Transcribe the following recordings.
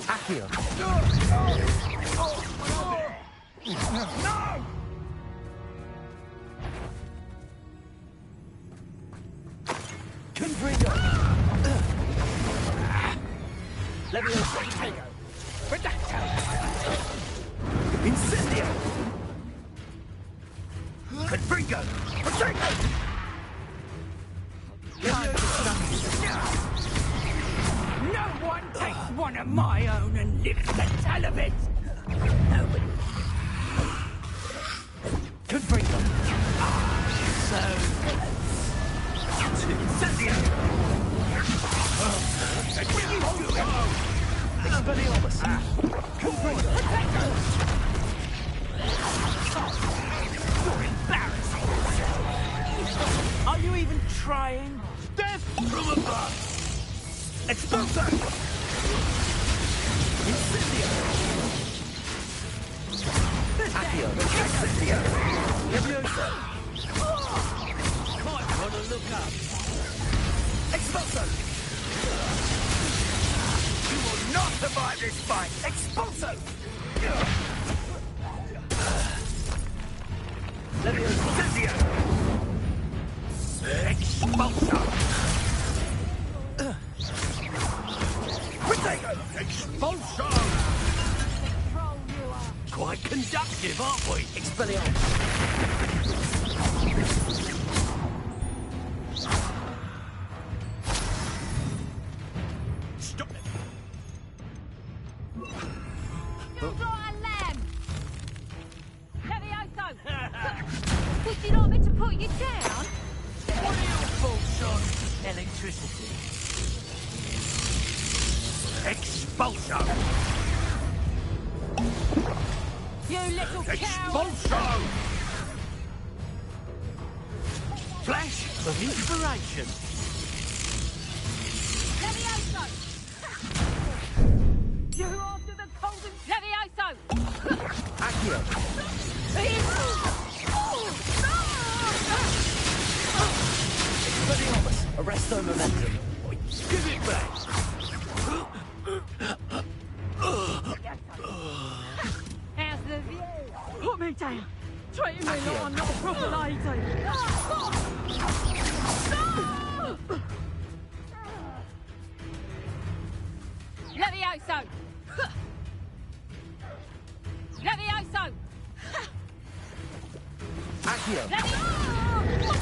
Accio. No! Confringo. Leviosa. Incendio. Confringo. Protego. No one takes one of my own and lives to tell of it! Nobody. Confringo. So... Incendio. Expelliarmus. Confringo. You're embarrassing! Are you even trying? Death from above. Expulso. Incendio. Accio. Incendio. Leviosa. Might want to look up. Expulso. You will not survive this fight. Expulso. Leviosa. Incendio. Expulso. Expulso! Quite conductive, aren't we? Expelliarmus. Stop it! You've got a lamb! Levioso! Would you like me to put you down? What are your thoughts on electricity? Expulso! You little coward! Expulso! Flash of inspiration. Levioso! You after the golden Levioso! Accio. Expelliarmus. Arresto momentum. Give it back. How's the view? Put me down! Treating me like I'm not a proper lady! Levioso! Levioso! Accio. Levioso!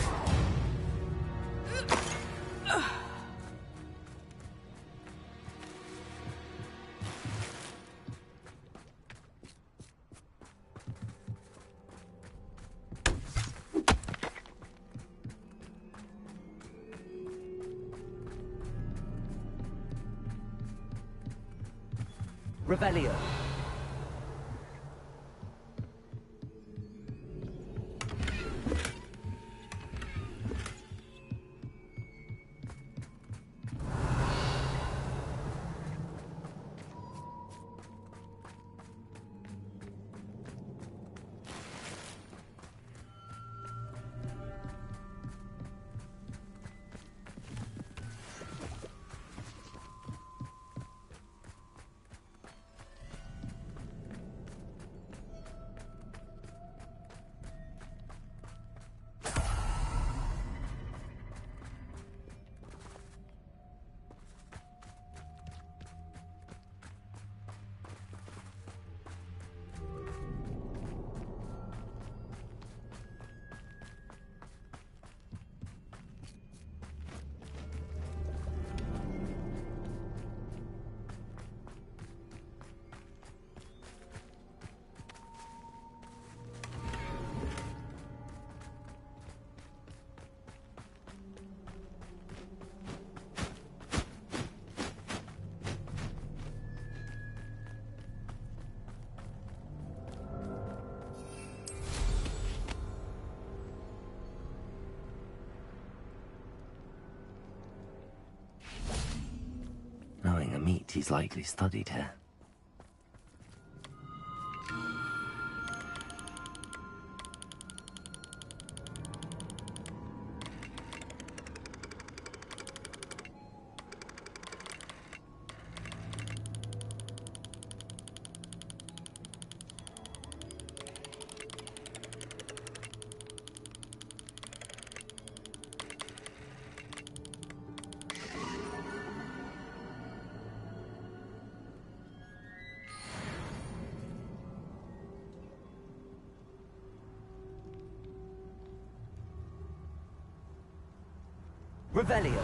Revelio. Knowing a meat, he's likely studied here. Revelio.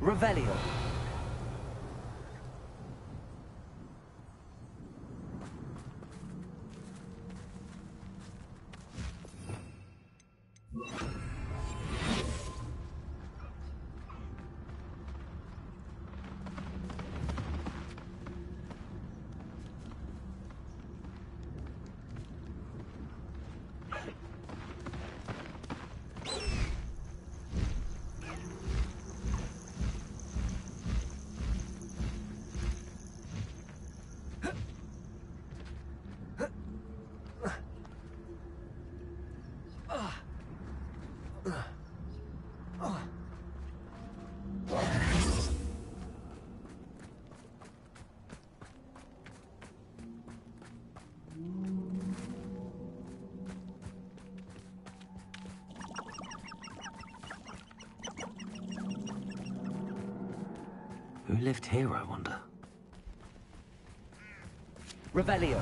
Revelio. Who lived here, I wonder? Revelio.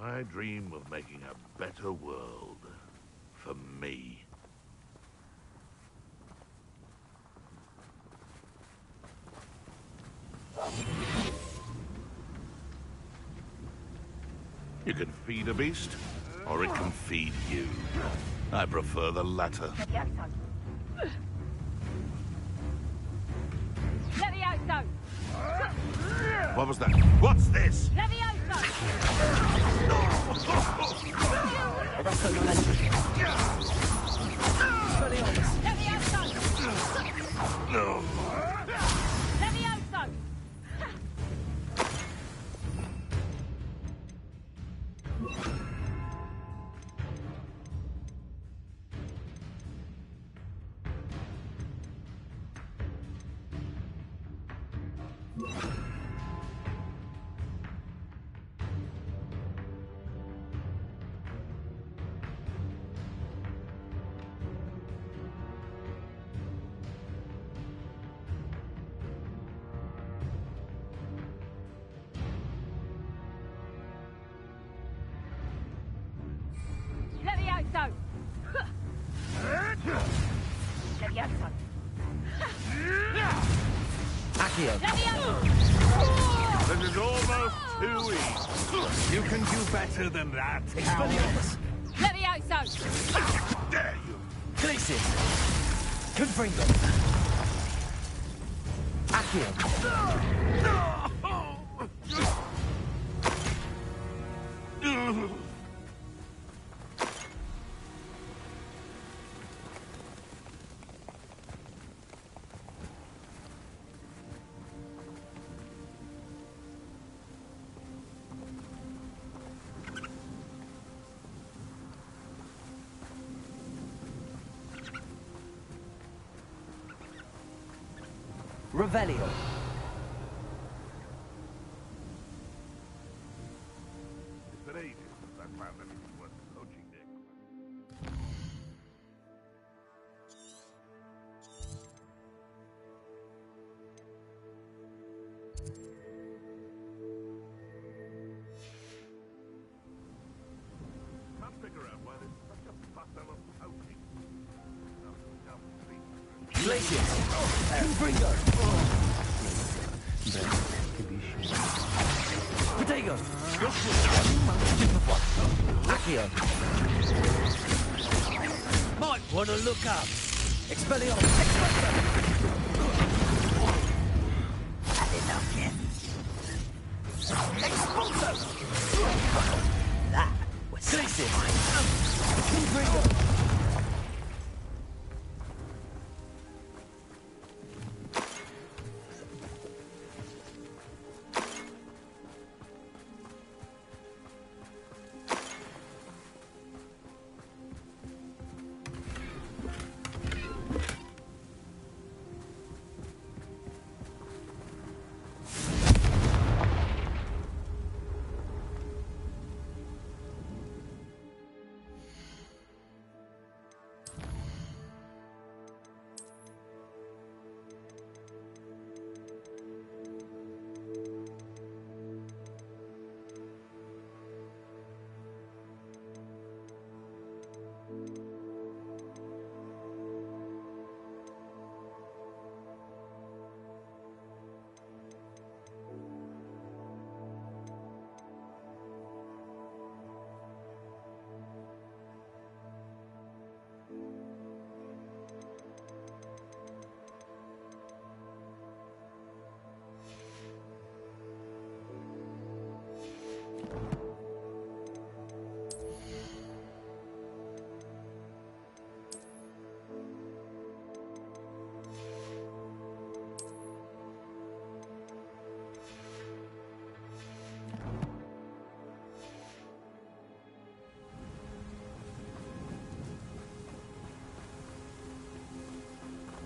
I dream of making a better world for me. You can feed a beast, or it can feed you. I prefer the latter. Levioso! What was that? What's this? Levioso! Arresto Nolentis. Levioso! No. Levioso! Levioso! Levioso! Accio. Levioso! This is almost too easy. You can do better than that. Expelliarmus. Levioso! How dare you? Glacius. Confringo. Accio. Revelio. It's been ages since I found anything worth coaching next. Glacius! Confringo! Potato! Accio! Might want to look up! Expelliarmus! Had enough yet? Expulso! That was Glacius! Confringo!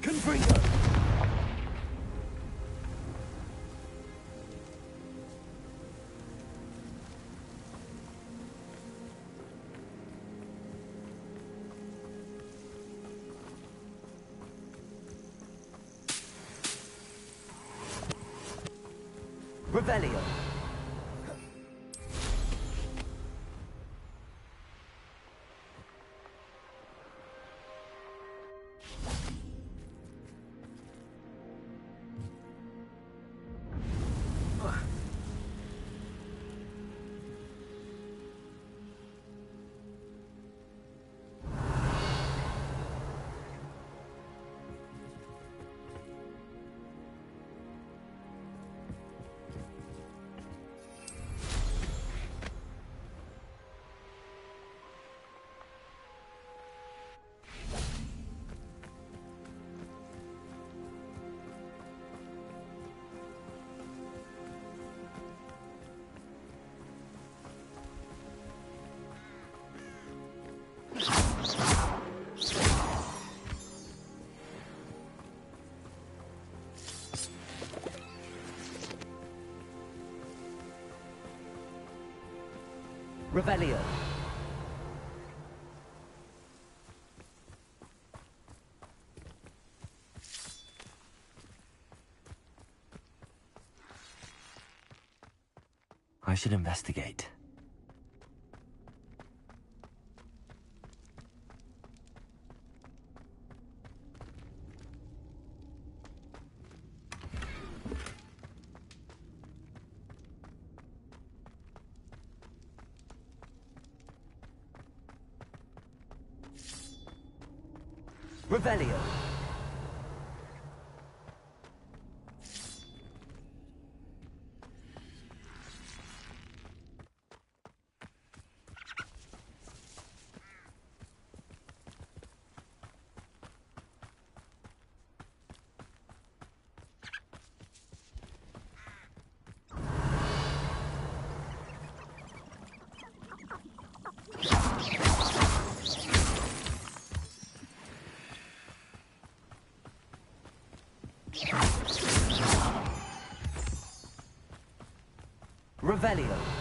Confringo! Revelio! Revelio. I should investigate. Revelio. Revelio.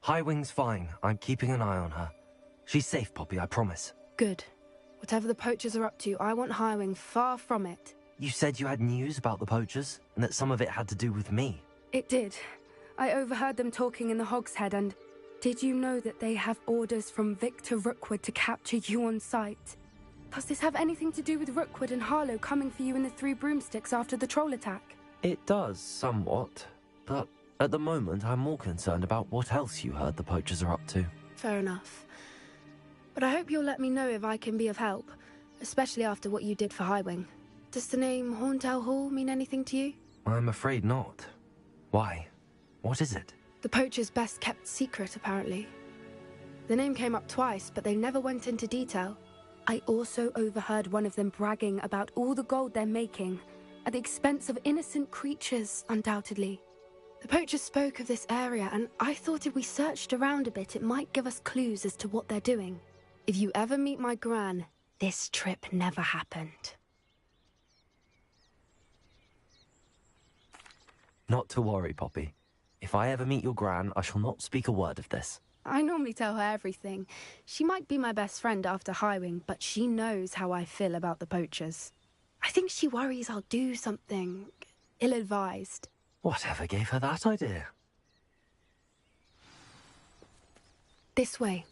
Highwing's fine. I'm keeping an eye on her. She's safe, Poppy, I promise. Good. Whatever the poachers are up to, I want Highwing far from it. You said you had news about the poachers, and that some of it had to do with me. It did. I overheard them talking in the Hogshead, and did you know that they have orders from Victor Rookwood to capture you on sight? Does this have anything to do with Rookwood and Harlow coming for you in the Three Broomsticks after the troll attack? It does, somewhat. But at the moment, I'm more concerned about what else you heard the poachers are up to. Fair enough. But I hope you'll let me know if I can be of help, especially after what you did for Highwing. Does the name Horntail Hall mean anything to you? I'm afraid not. Why? What is it? The poachers' best-kept secret, apparently. The name came up twice, but they never went into detail. I also overheard one of them bragging about all the gold they're making, at the expense of innocent creatures, undoubtedly. The poachers spoke of this area, and I thought if we searched around a bit, it might give us clues as to what they're doing. If you ever meet my gran, this trip never happened. Not to worry, Poppy. If I ever meet your gran, I shall not speak a word of this. I normally tell her everything. She might be my best friend after Highwing, but she knows how I feel about the poachers. I think she worries I'll do something ill-advised. Whatever gave her that idea? This way.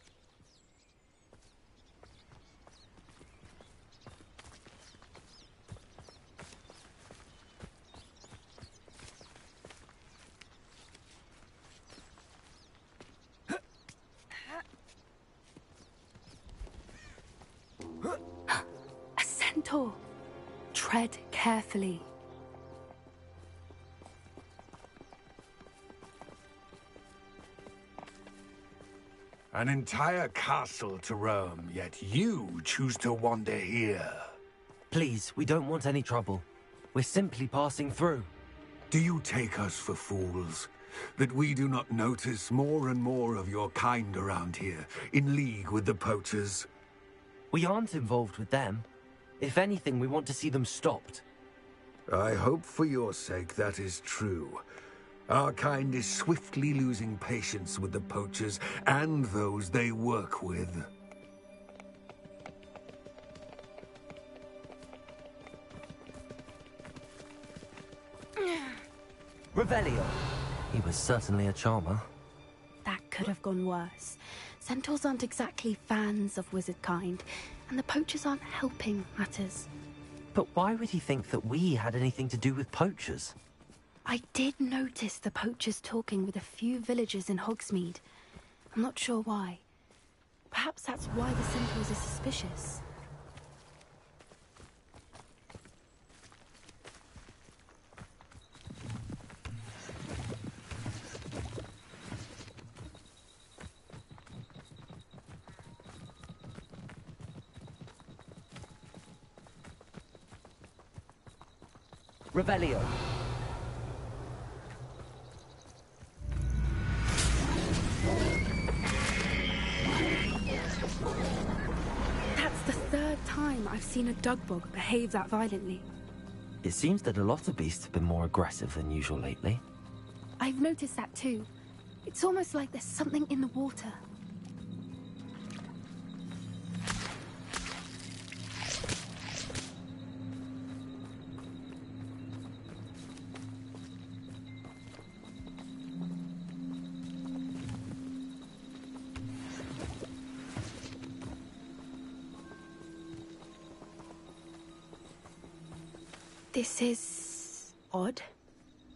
A centaur. Tread carefully. An entire castle to roam, yet you choose to wander here. Please, we don't want any trouble. We're simply passing through. Do you take us for fools? That we do not notice more and more of your kind around here, in league with the poachers? We aren't involved with them. If anything, we want to see them stopped. I hope for your sake that is true. Our kind is swiftly losing patience with the poachers and those they work with. Revelio. He was certainly a charmer. That could have gone worse. Centaurs aren't exactly fans of wizard kind, and the poachers aren't helping matters. But why would he think that we had anything to do with poachers? I did notice the poachers talking with a few villagers in Hogsmeade. I'm not sure why. Perhaps that's why the centaurs are suspicious. Revelio. That's the third time I've seen a Dugbog behave that violently. It seems that a lot of beasts have been more aggressive than usual lately. I've noticed that too. It's almost like there's something in the water. This is odd.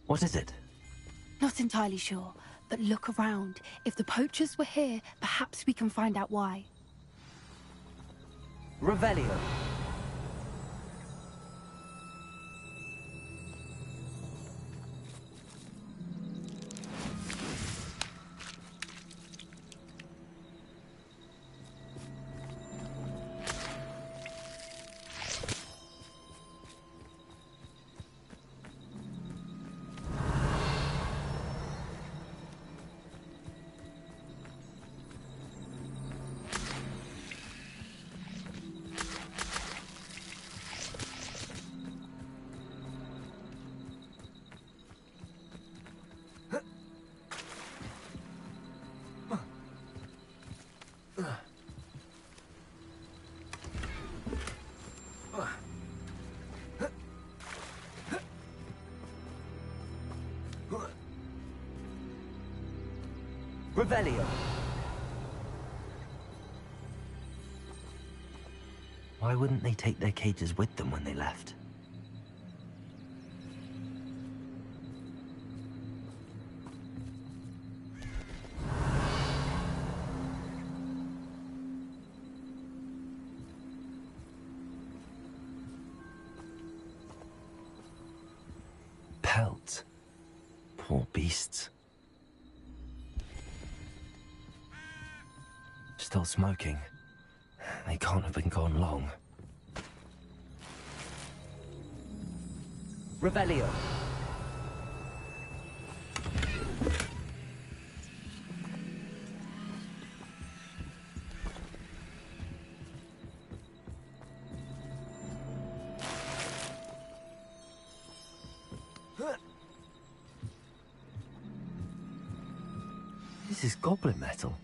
What is it? Not entirely sure, but look around. If the poachers were here, perhaps we can find out why. Revelio. Revelio. Why wouldn't they take their cages with them when they left? Pelts. Poor beasts. Still smoking. They can't have been gone long. Revelio. This is goblin metal.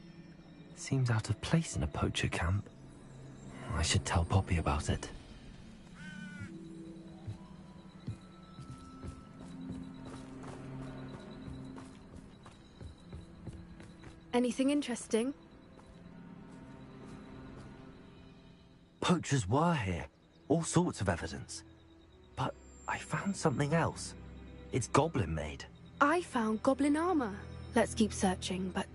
Seems out of place in a poacher camp. I should tell Poppy about it. Anything interesting? Poachers were here. All sorts of evidence. But I found something else. It's goblin made. I found goblin armor. Let's keep searching, but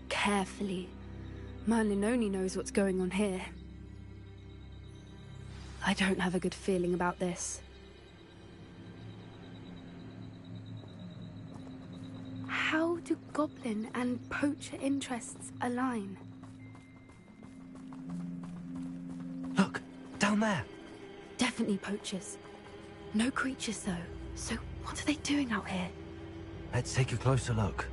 carefully. Merlin only knows what's going on here. I don't have a good feeling about this. How do goblin and poacher interests align? Look, down there. Definitely poachers. No creatures, though. So what are they doing out here? Let's take a closer look.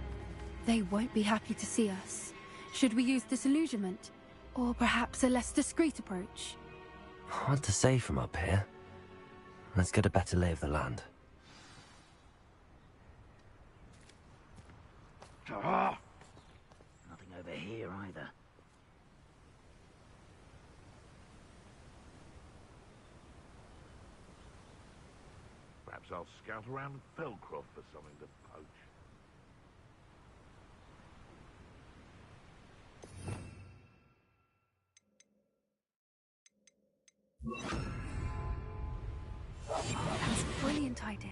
They won't be happy to see us. Should we use disillusionment? Or perhaps a less discreet approach? Hard to say from up here. Let's get a better lay of the land. Nothing over here either. Perhaps I'll scout around Felcroft for something to poach. That's a brilliant idea.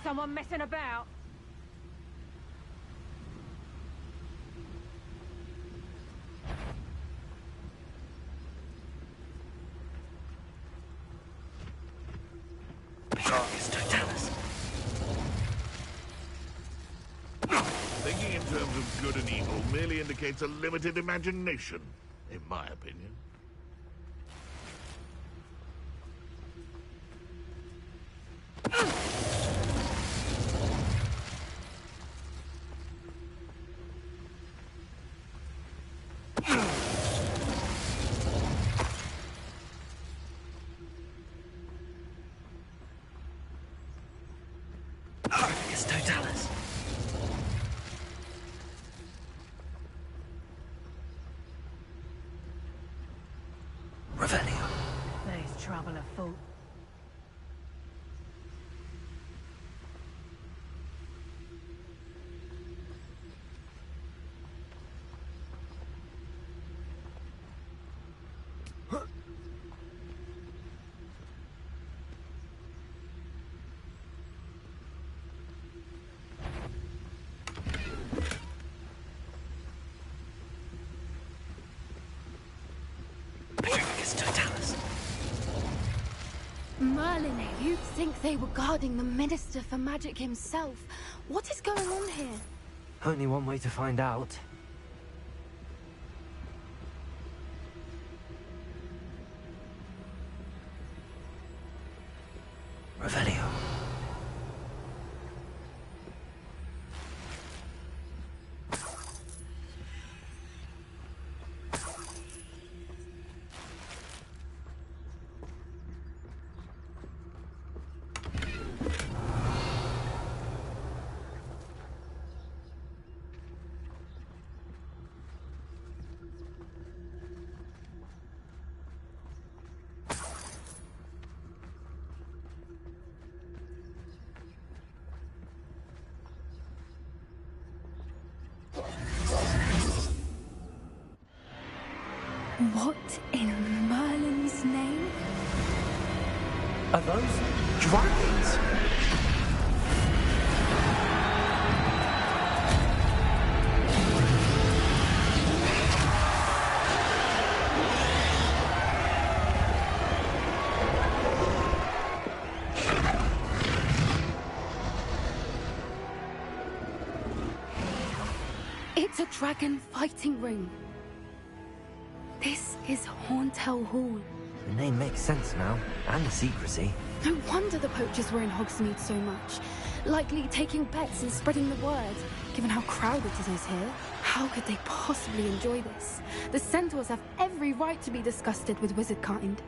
Someone messing about? Thinking in terms of good and evil merely indicates a limited imagination, in my opinion. There's trouble afoot. Merlin, you'd think they were guarding the Minister for Magic himself. What is going on here? Only one way to find out. Revelio. What in Merlin's name? Are those dragons? It's a dragon fighting ring. This is Hauntel Hall. The name makes sense now, and the secrecy. No wonder the poachers were in Hogsmeade so much. Likely taking bets and spreading the word, given how crowded it is here. How could they possibly enjoy this? The centaurs have every right to be disgusted with wizardkind.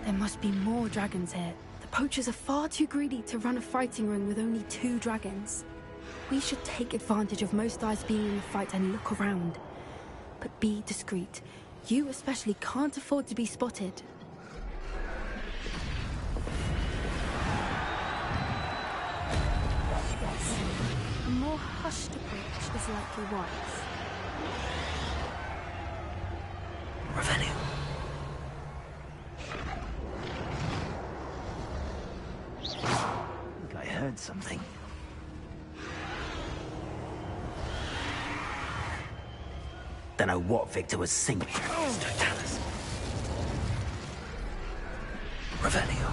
There must be more dragons here. The poachers are far too greedy to run a fighting ring with only 2 dragons. We should take advantage of most eyes being in the fight and look around. But be discreet. You especially can't afford to be spotted. Yes, a more hushed approach is likely wise. Revelio. I think I heard something. Don't know what Victor was singing. Totalis. Revelio.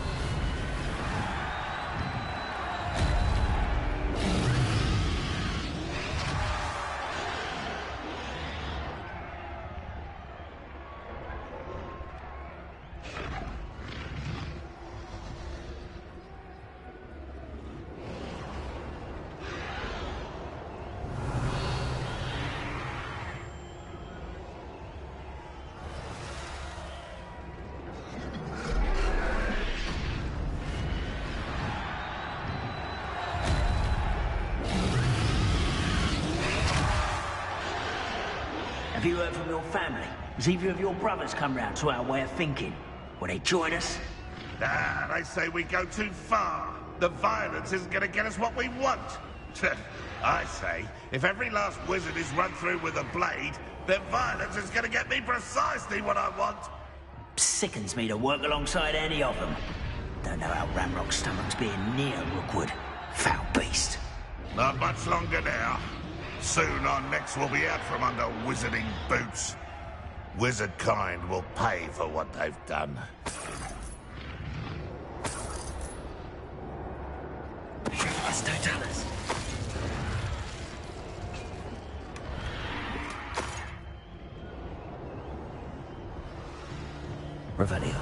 Have you heard from your family? Has either of your brothers come round to our way of thinking? Will they join us? Ah, they say we go too far. The violence isn't going to get us what we want. I say, if every last wizard is run through with a blade, then violence is going to get me precisely what I want. Sickens me to work alongside any of them. Don't know how Ramrock's stomach's being near Rookwood. Foul beast. Not much longer now. Soon our necks will be out from under wizarding boots. Wizard kind will pay for what they've done. It's Totalis. Revelio.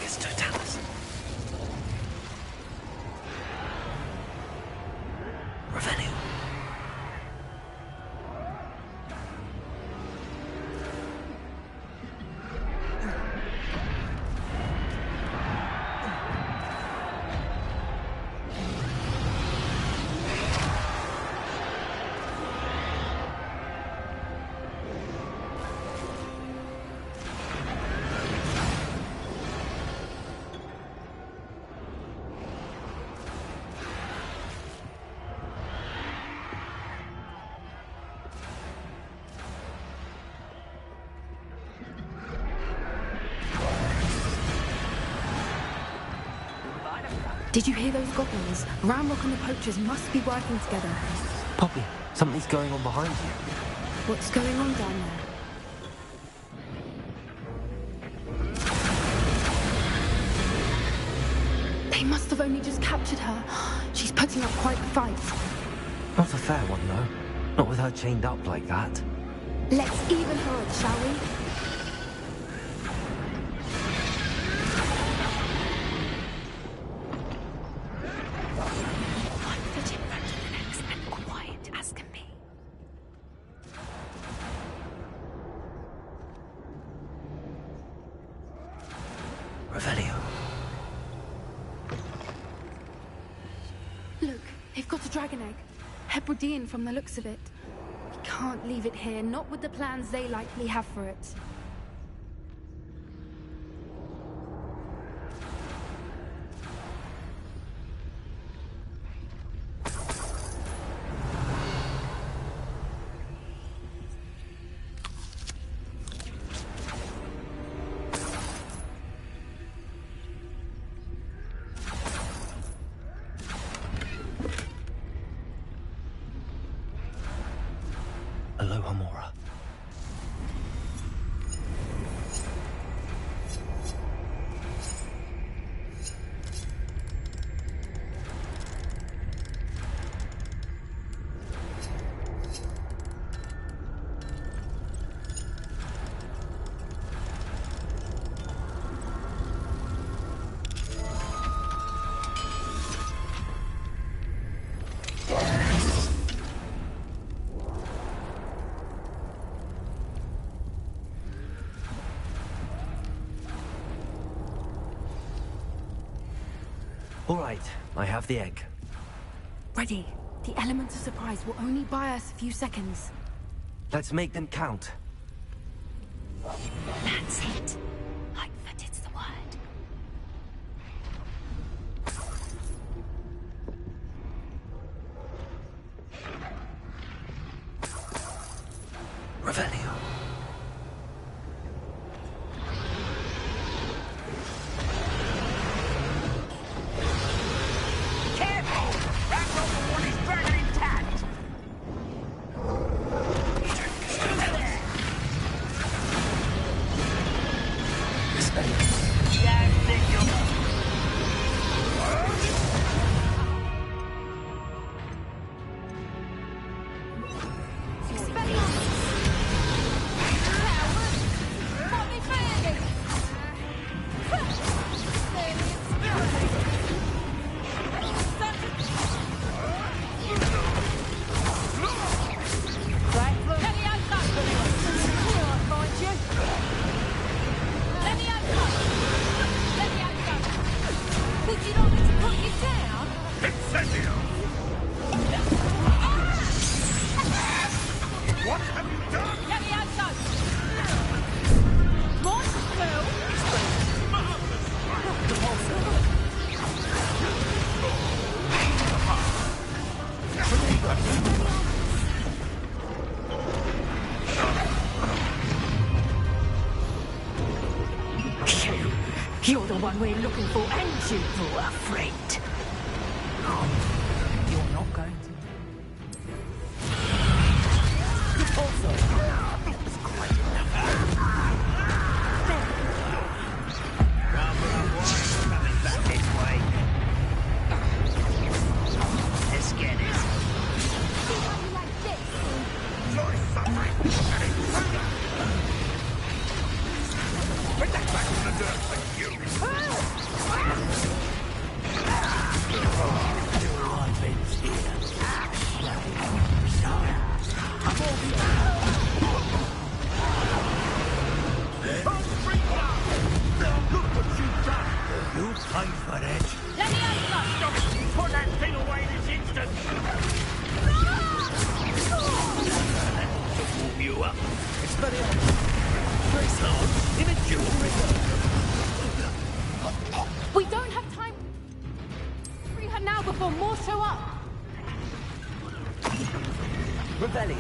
It's Totalis. Revelio. Did you hear those goblins? Ramrock and the poachers must be working together. Poppy, something's going on behind you. What's going on down there? They must have only just captured her. She's putting up quite a fight. Not a fair one, though. Not with her chained up like that. Let's even her up, shall we? Revelio. Look, they've got a dragon egg. Hebridean from the looks of it. We can't leave it here, not with the plans they likely have for it. Aloha Mora. All right, I have the egg. Ready. The element of surprise will only buy us a few seconds. Let's make them count. That's it. Lightfoot, it's the word. Revelio. You're the one we're looking for, and you poor afraid. You're not going to. We don't have time. Free her now before more show up. Revelio.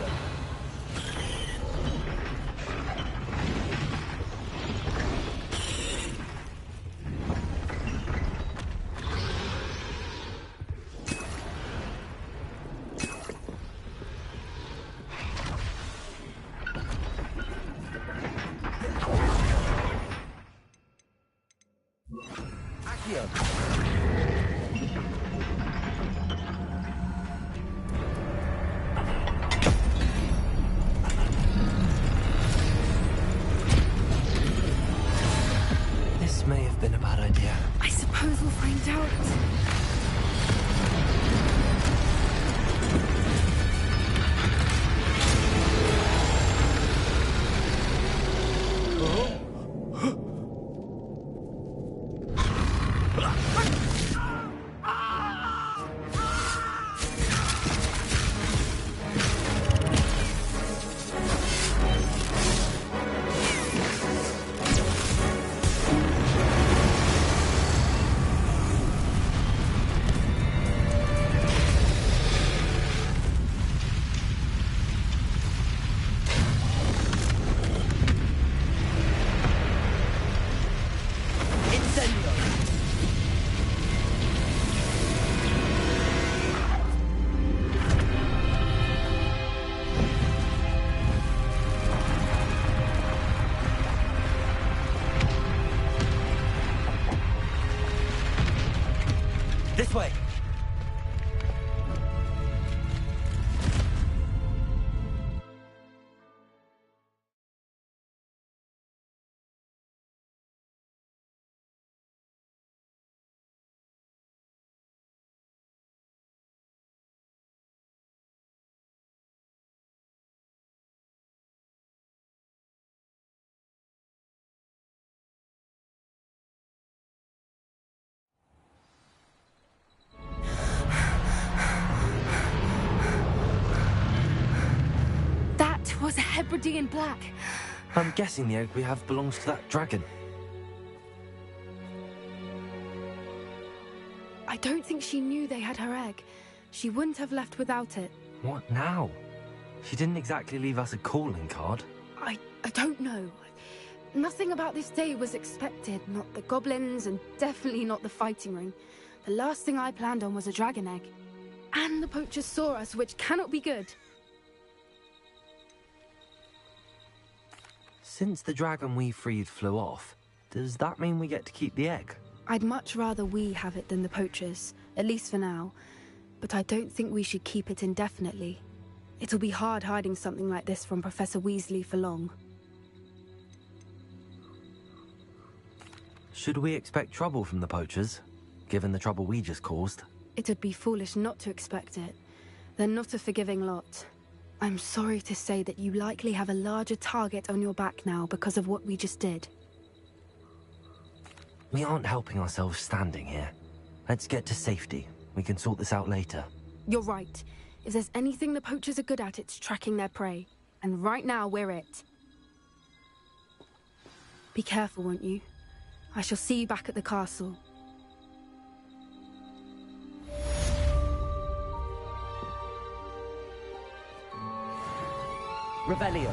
This may have been a bad idea. I suppose we'll find out. This way! That was a Hebridean black. I'm guessing the egg we have belongs to that dragon. I don't think she knew they had her egg. She wouldn't have left without it. What now? She didn't exactly leave us a calling card. I don't know. Nothing about this day was expected. Not the goblins, and definitely not the fighting ring. The last thing I planned on was a dragon egg. And the poachers saw us, which cannot be good. Since the dragon we freed flew off, does that mean we get to keep the egg? I'd much rather we have it than the poachers, at least for now. But I don't think we should keep it indefinitely. It'll be hard hiding something like this from Professor Weasley for long. Should we expect trouble from the poachers, given the trouble we just caused? It'd be foolish not to expect it. They're not a forgiving lot. I'm sorry to say that you likely have a larger target on your back now because of what we just did. We aren't helping ourselves standing here. Let's get to safety. We can sort this out later. You're right. If there's anything the poachers are good at, it's tracking their prey. And right now, we're it. Be careful, won't you? I shall see you back at the castle. Revelio.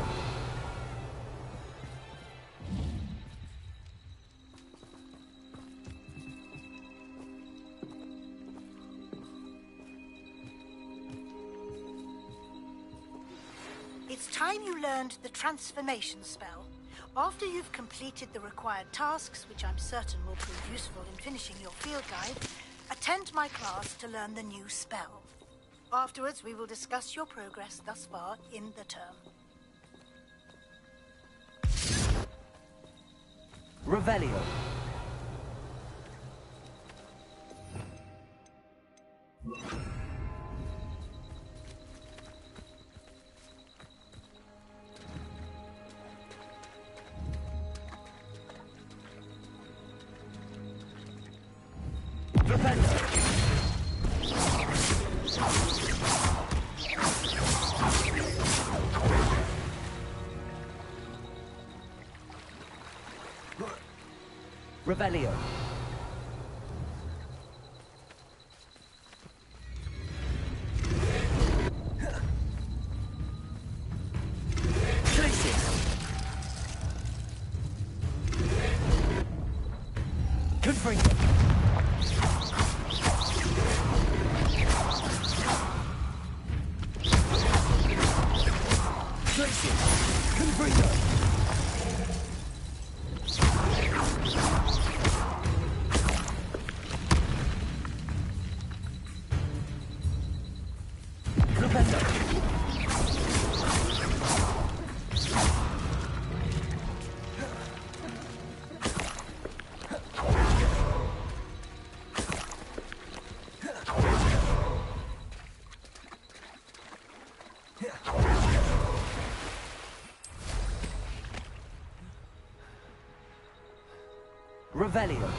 It's time you learned the transformation spell. After you've completed the required tasks, which I'm certain will prove useful in finishing your field guide, attend my class to learn the new spell. Afterwards, we will discuss your progress thus far in the term. Revelio. Revelio. Confringo. Tracy. Confringo. Revelio.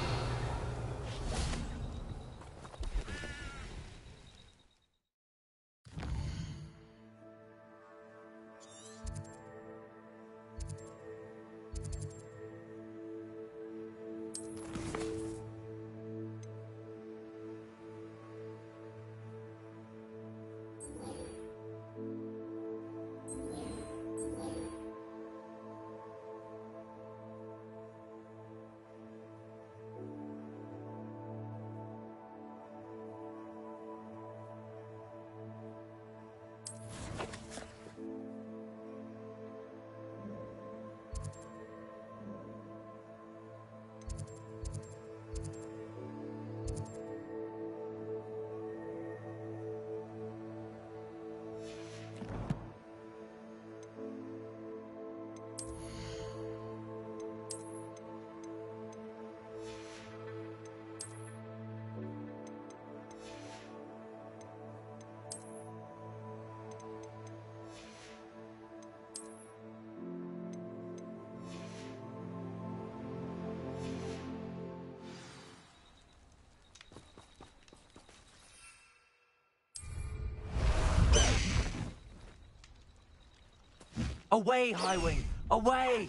Away, Highwing! Away!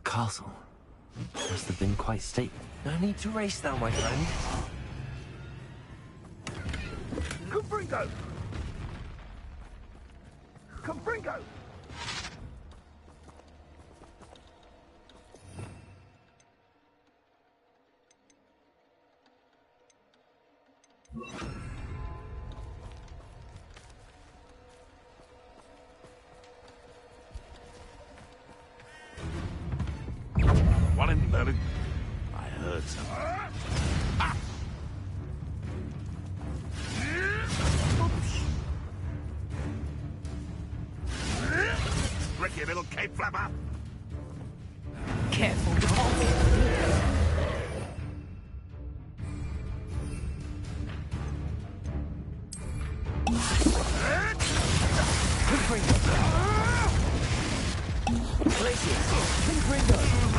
Castle. Must have been quite stately. No need to race now, my friend. Confringo! Confringo! One in Merlin. I heard something. Tricky little cape flapper. Careful, Tom.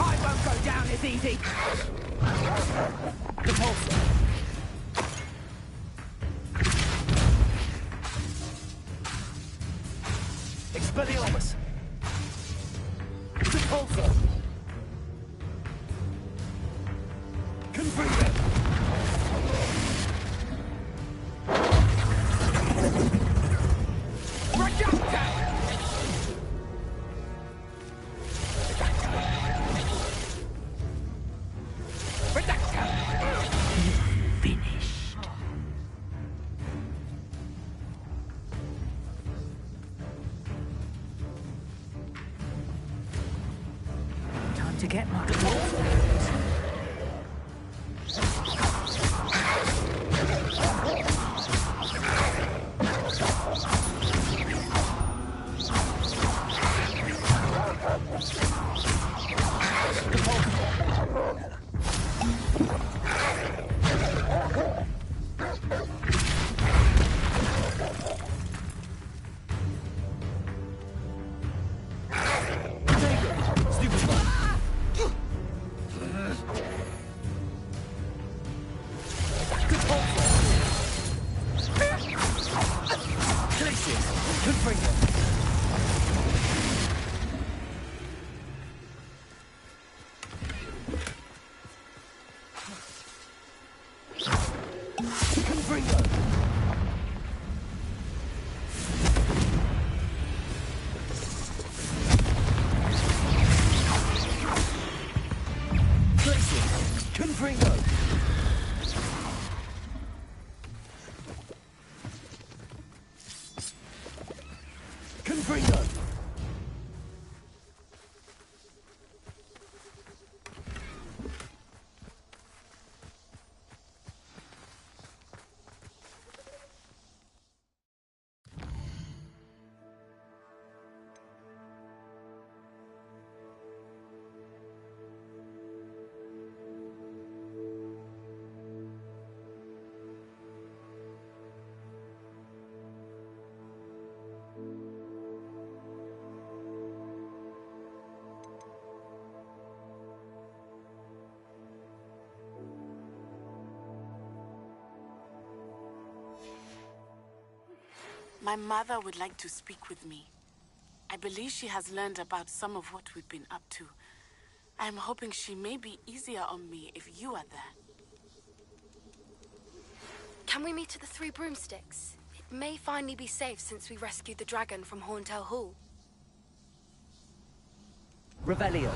I won't go down as easy. Expelliarmus! Repulsor! Confringo! Time to get my My mother would like to speak with me. I believe she has learned about some of what we've been up to. I am hoping she may be easier on me if you are there. Can we meet at the Three Broomsticks? It may finally be safe since we rescued the dragon from Horntail Hall. Revelio.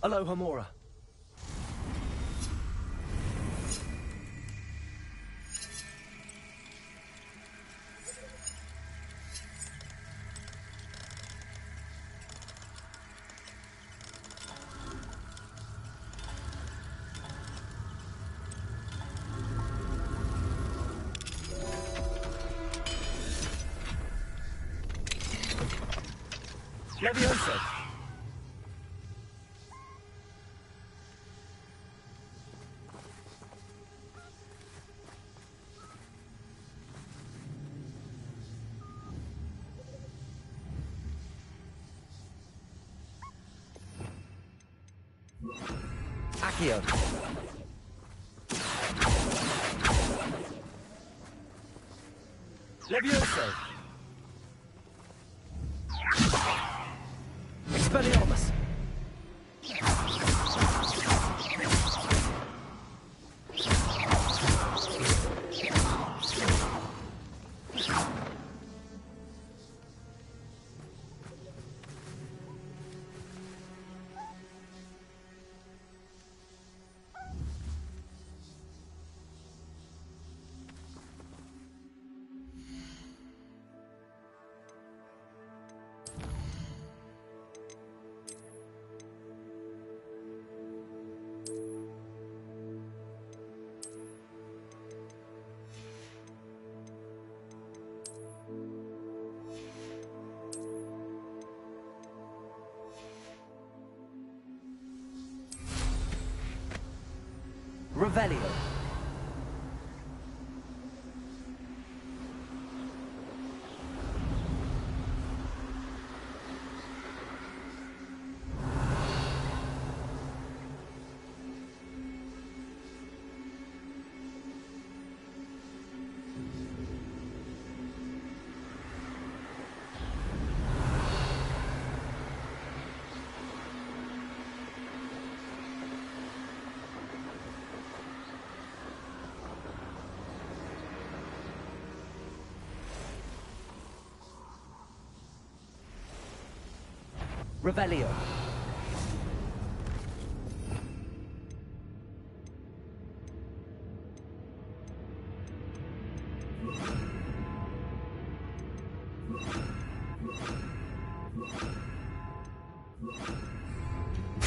Aloha Mora. Levioso. Accio. Levioso. Expelliarmus. Revelio. Revelio.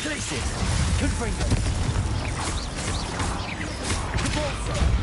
Glacius. Confringo. Cabalso.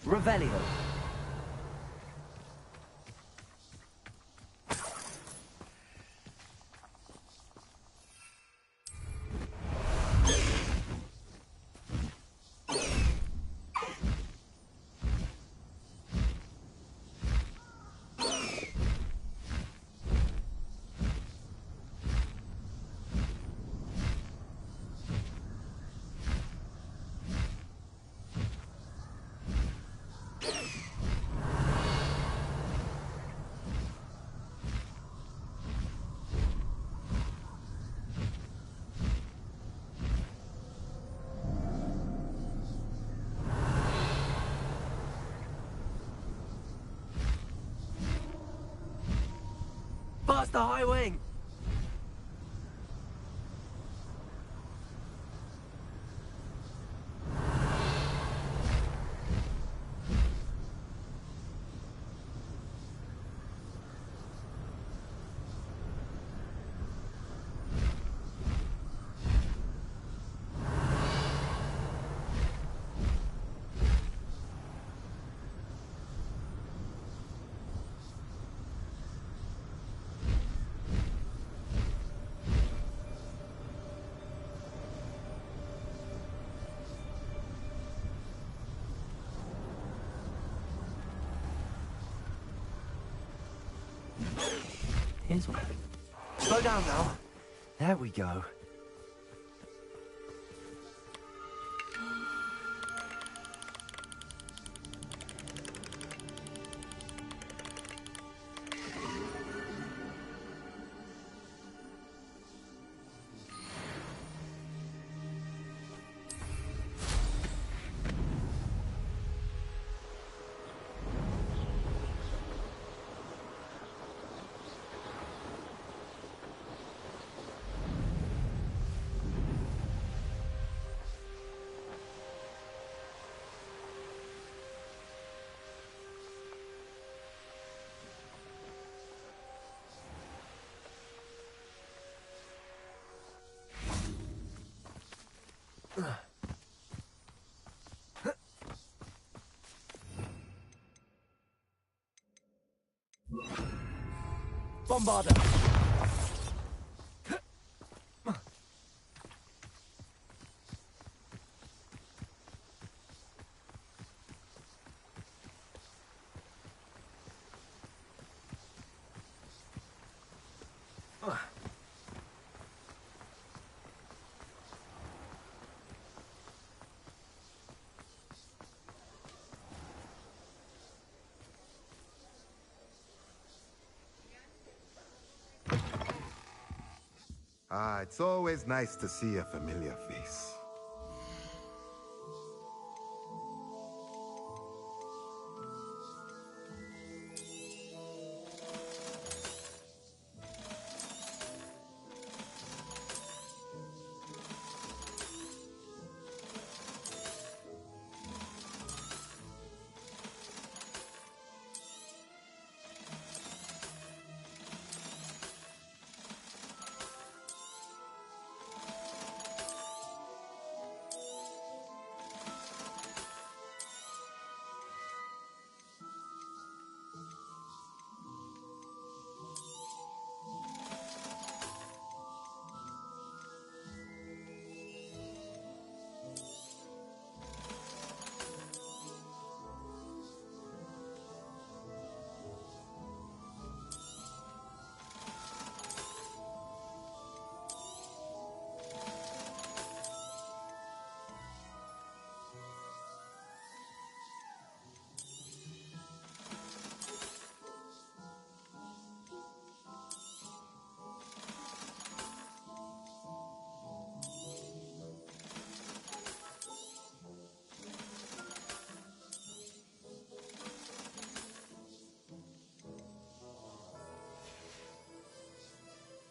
Revelio. Past the high wing! Here's one. Slow down now. There we go. Bombarder! Ah, it's always nice to see a familiar face.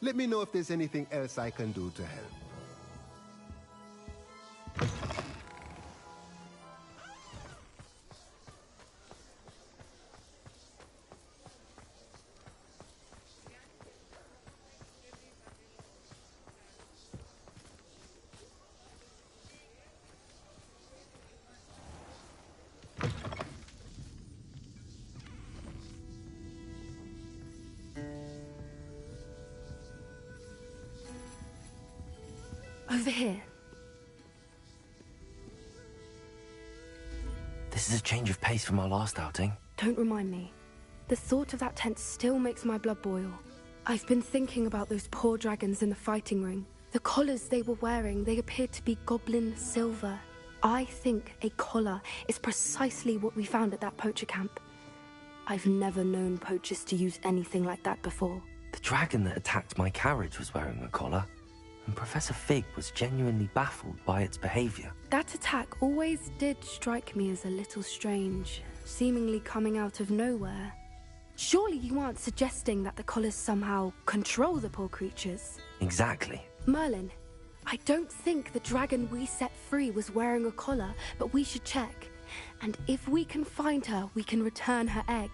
Let me know if there's anything else I can do to help. Over here. This is a change of pace from our last outing. Don't remind me. The thought of that tent still makes my blood boil. I've been thinking about those poor dragons in the fighting ring. The collars they were wearing, they appeared to be goblin silver. I think a collar is precisely what we found at that poacher camp. I've never known poachers to use anything like that before. The dragon that attacked my carriage was wearing a collar, and Professor Fig was genuinely baffled by its behavior. That attack always did strike me as a little strange, seemingly coming out of nowhere. Surely you aren't suggesting that the collars somehow control the poor creatures? Exactly. Merlin, I don't think the dragon we set free was wearing a collar, but we should check. And if we can find her, we can return her egg.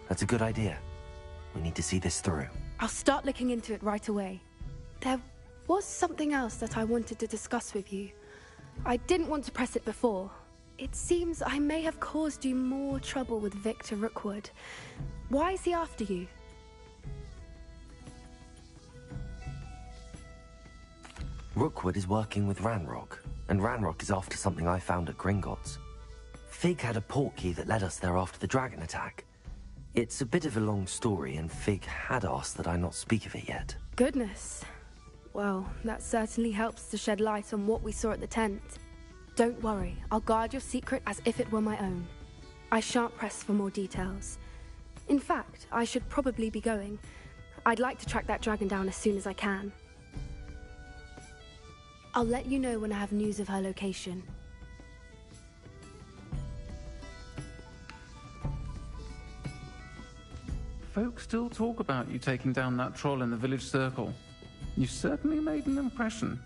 That's a good idea. We need to see this through. I'll start looking into it right away. There was something else that I wanted to discuss with you. I didn't want to press it before. It seems I may have caused you more trouble with Victor Rookwood. Why is he after you? Rookwood is working with Ranrock, and Ranrock is after something I found at Gringotts. Fig had a portkey that led us there after the dragon attack. It's a bit of a long story, and Fig had asked that I not speak of it yet. Goodness. Well, that certainly helps to shed light on what we saw at the tent. Don't worry, I'll guard your secret as if it were my own. I shan't press for more details. In fact, I should probably be going. I'd like to track that dragon down as soon as I can. I'll let you know when I have news of her location. Folks still talk about you taking down that troll in the village circle. You certainly made an impression.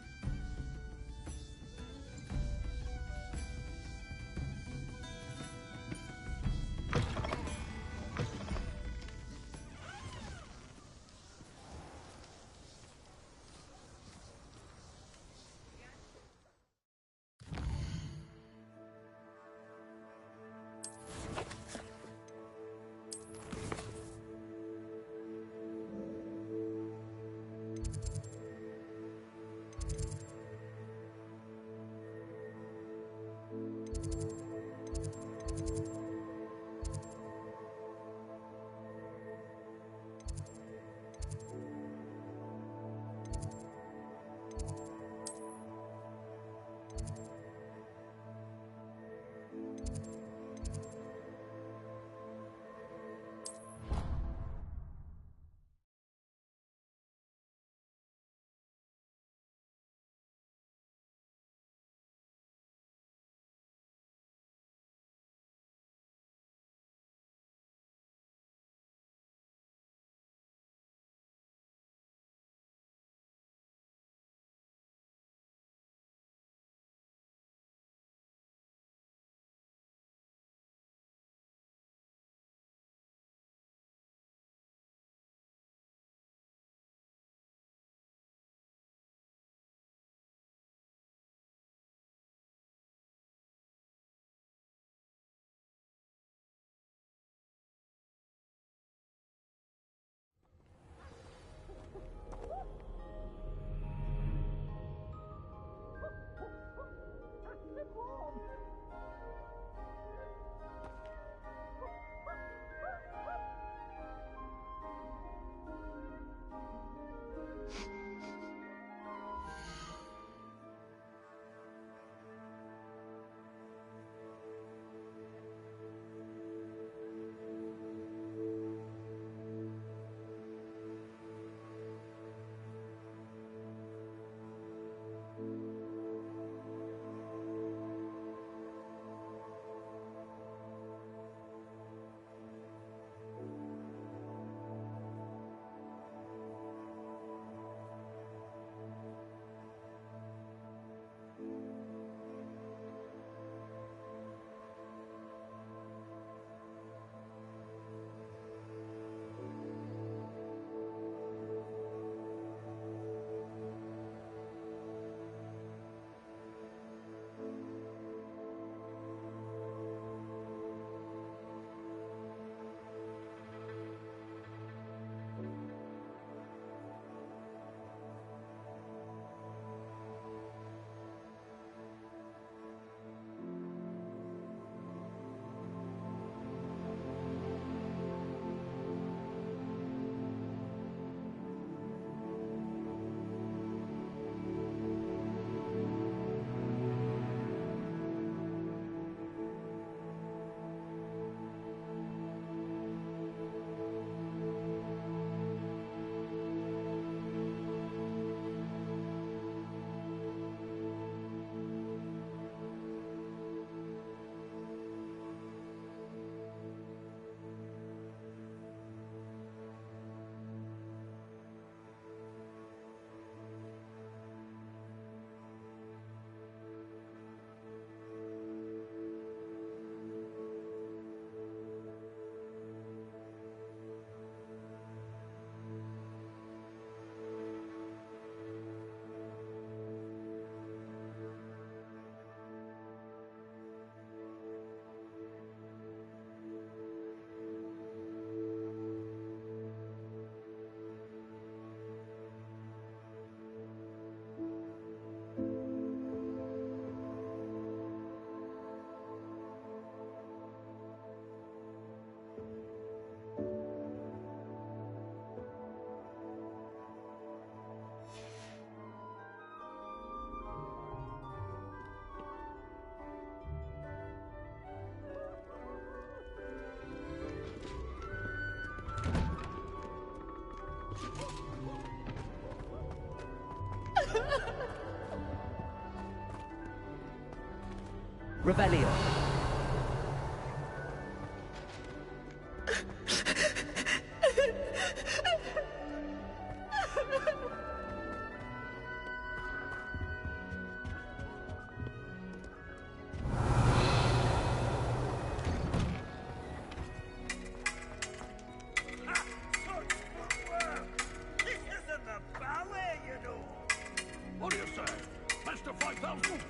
Revelio. What do you say? Master 5000?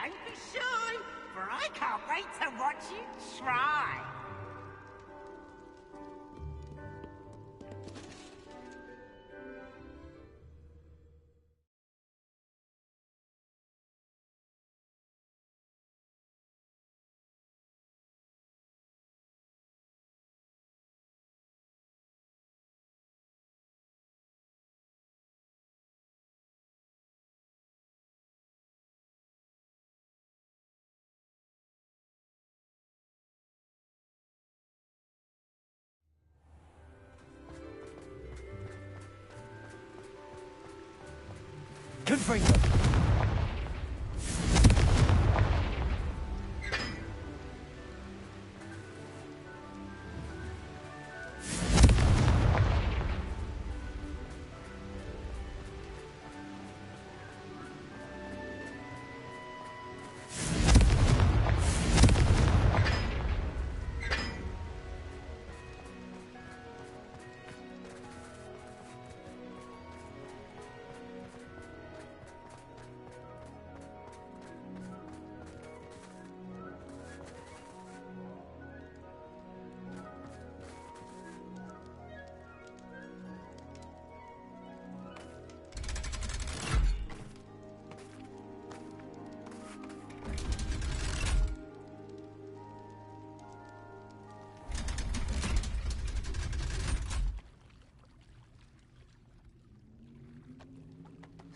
Don't be shy, for I can't wait to watch you try. Confringo.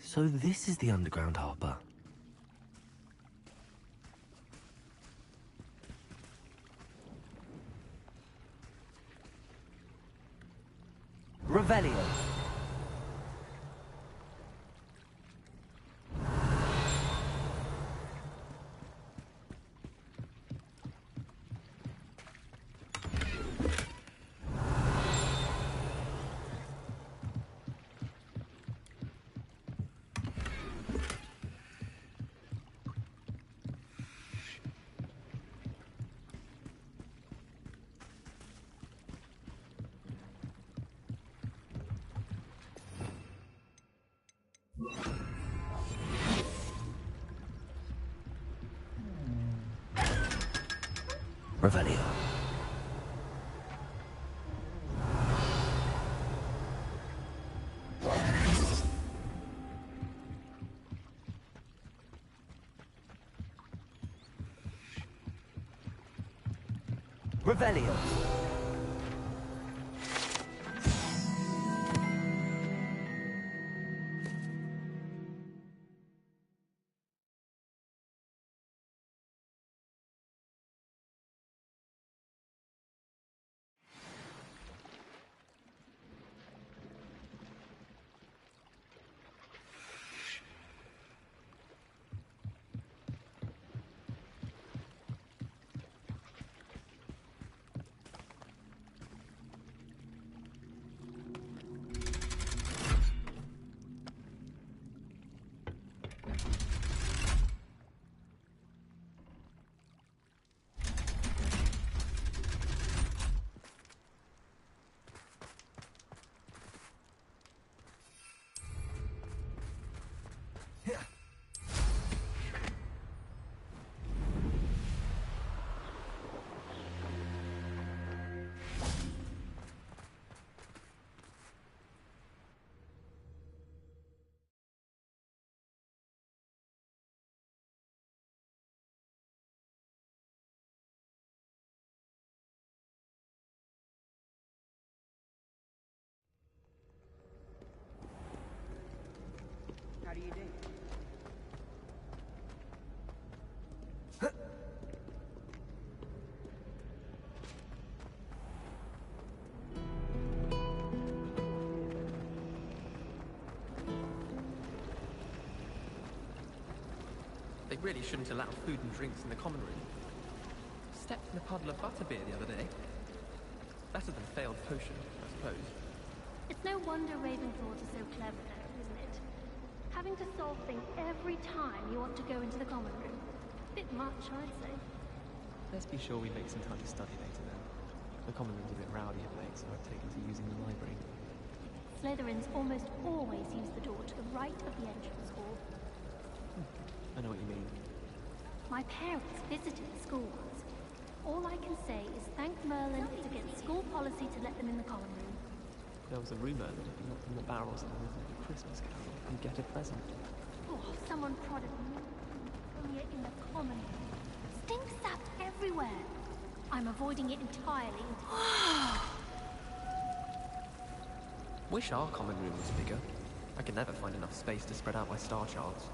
So this is the underground harbor. Revelio. Revelio. Revelio. They really shouldn't allow food and drinks in the common room. Stepped in a puddle of butterbeer the other day. Better than failed potion, I suppose. It's no wonder Ravenclaws are so clever there, isn't it? Having to solve things every time you want to go into the common room. Bit much, I'd say. Let's be sure we make some time to study later then. The common room's a bit rowdy of late, so I've taken to using the library. Slytherins almost always use the door to the right of the entrance hall. I know what you mean. My parents visited the school once. All I can say is thank Merlin it's against school policy to let them in the common room. There was a rumour that if you knocked on the barrels and there was a Christmas carol, you'd get a present. Oh, someone prodded me. Only in the common room. Stink sap everywhere. I'm avoiding it entirely. Wish our common room was bigger. I could never find enough space to spread out my star charts.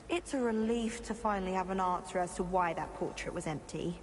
It's a relief to finally have an answer as to why that portrait was empty.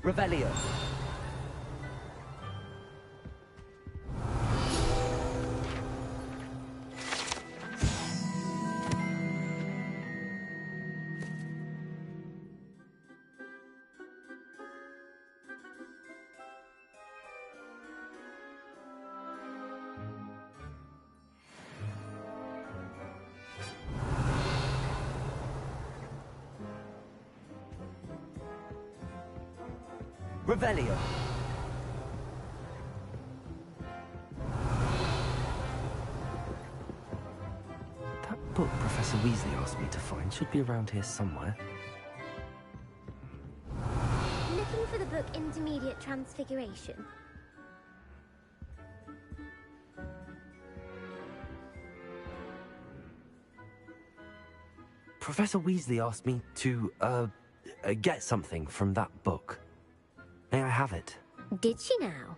Revelio. Revelio. That book Professor Weasley asked me to find should be around here somewhere. Looking for the book Intermediate Transfiguration. Professor Weasley asked me to, get something from that book. May I have it? Did she now?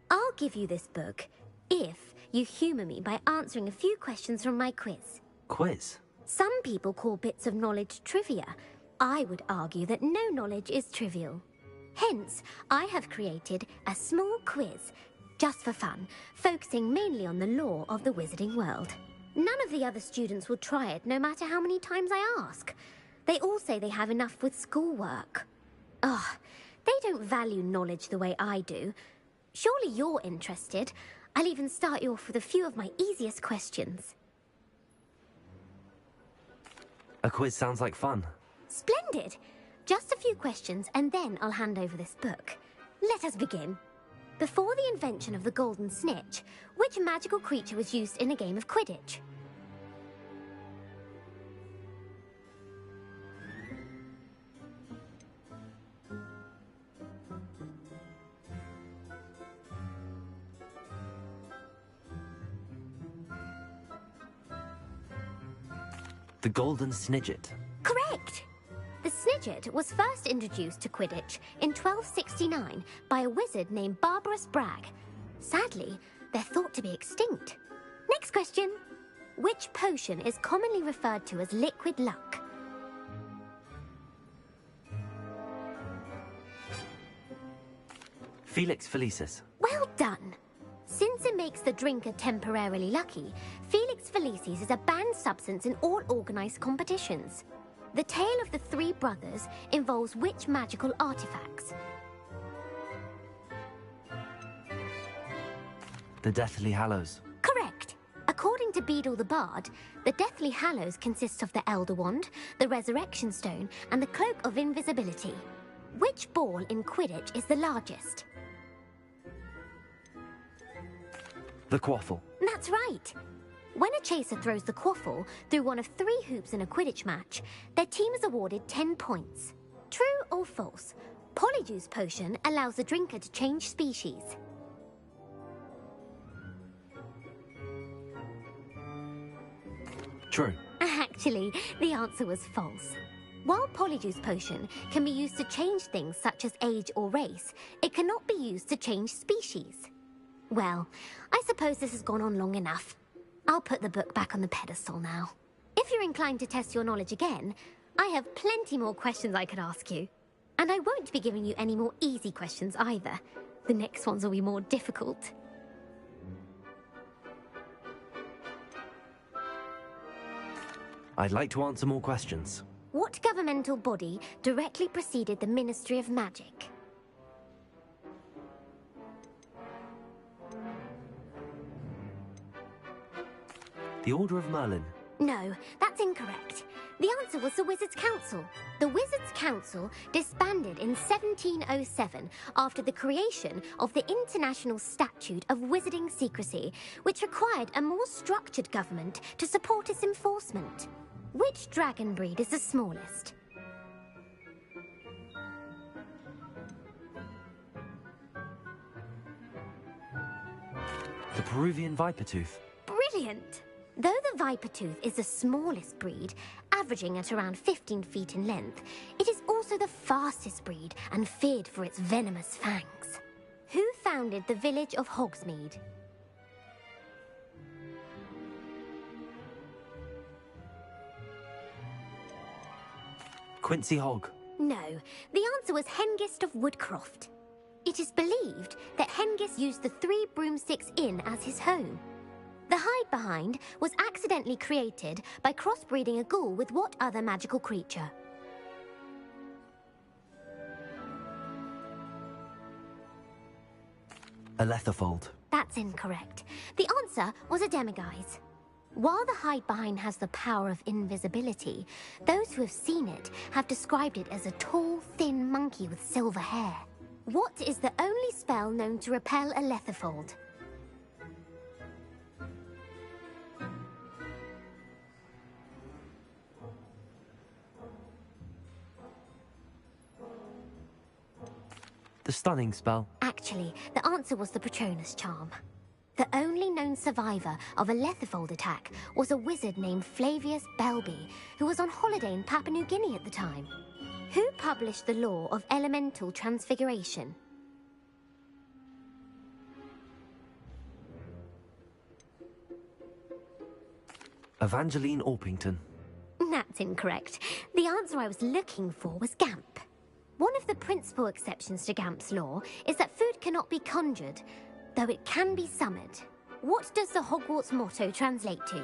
I'll give you this book if you humour me by answering a few questions from my quiz. Quiz? Some people call bits of knowledge trivia. I would argue that no knowledge is trivial. Hence, I have created a small quiz, just for fun, focusing mainly on the lore of the wizarding world. None of the other students will try it, no matter how many times I ask. They all say they have enough with schoolwork. Ugh, they don't value knowledge the way I do. Surely you're interested. I'll even start you off with a few of my easiest questions. A quiz sounds like fun. Splendid! Just a few questions, and then I'll hand over this book. Let us begin. Before the invention of the golden snitch, which magical creature was used in a game of Quidditch? The Golden Snidget. Correct! The Snidget was first introduced to Quidditch in 1269 by a wizard named Barbarous Bragg. Sadly, they're thought to be extinct. Next question. Which potion is commonly referred to as liquid luck? Felix Felicis. Well done! Since it makes the drinker temporarily lucky, Felix Felicis is a banned substance in all organised competitions. The tale of the three brothers involves which magical artifacts? The Deathly Hallows. Correct! According to Beadle the Bard, the Deathly Hallows consists of the Elder Wand, the Resurrection Stone, and the Cloak of Invisibility. Which ball in Quidditch is the largest? The Quaffle. That's right! When a chaser throws the quaffle through one of 3 hoops in a Quidditch match, their team is awarded 10 points. True or false? Polyjuice potion allows the drinker to change species. True. Actually, the answer was false. While Polyjuice potion can be used to change things such as age or race, it cannot be used to change species. Well, I suppose this has gone on long enough. I'll put the book back on the pedestal now. If you're inclined to test your knowledge again, I have plenty more questions I could ask you. And I won't be giving you any more easy questions either. The next ones will be more difficult. I'd like to answer more questions. What governmental body directly preceded the Ministry of Magic? The Order of Merlin. No, that's incorrect. The answer was the Wizards' Council. The Wizards' Council disbanded in 1707 after the creation of the International Statute of Wizarding Secrecy, which required a more structured government to support its enforcement. Which dragon breed is the smallest? The Peruvian Vipertooth. Brilliant! Though the Vipertooth is the smallest breed, averaging at around 15 feet in length, it is also the fastest breed and feared for its venomous fangs. Who founded the village of Hogsmeade? Quincy Hogg. No, the answer was Hengist of Woodcroft. It is believed that Hengist used the 3 Broomsticks Inn as his home. The hide-behind was accidentally created by crossbreeding a ghoul with what other magical creature? A Letherfold. That's incorrect. The answer was a Demiguise. While the hide-behind has the power of invisibility, those who have seen it have described it as a tall, thin monkey with silver hair. What is the only spell known to repel a Letherfold? The Stunning Spell. Actually, the answer was the Patronus Charm. The only known survivor of a Letherfold attack was a wizard named Flavius Belby, who was on holiday in Papua New Guinea at the time. Who published the law of elemental transfiguration? Evangeline Orpington. That's incorrect. The answer I was looking for was Gamp. One of the principal exceptions to Gamp's law is that food cannot be conjured, though it can be summoned. What does the Hogwarts motto translate to?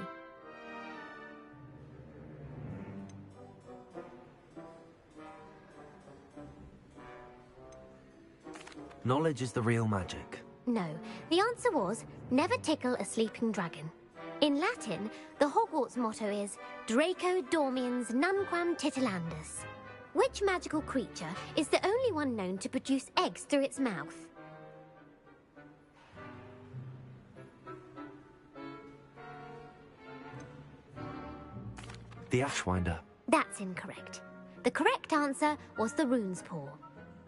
Knowledge is the real magic. No, the answer was, never tickle a sleeping dragon. In Latin, the Hogwarts motto is, Draco dormiens nunquam titilandus. Which magical creature is the only one known to produce eggs through its mouth? The Ashwinder. That's incorrect. The correct answer was the Rune's Paw.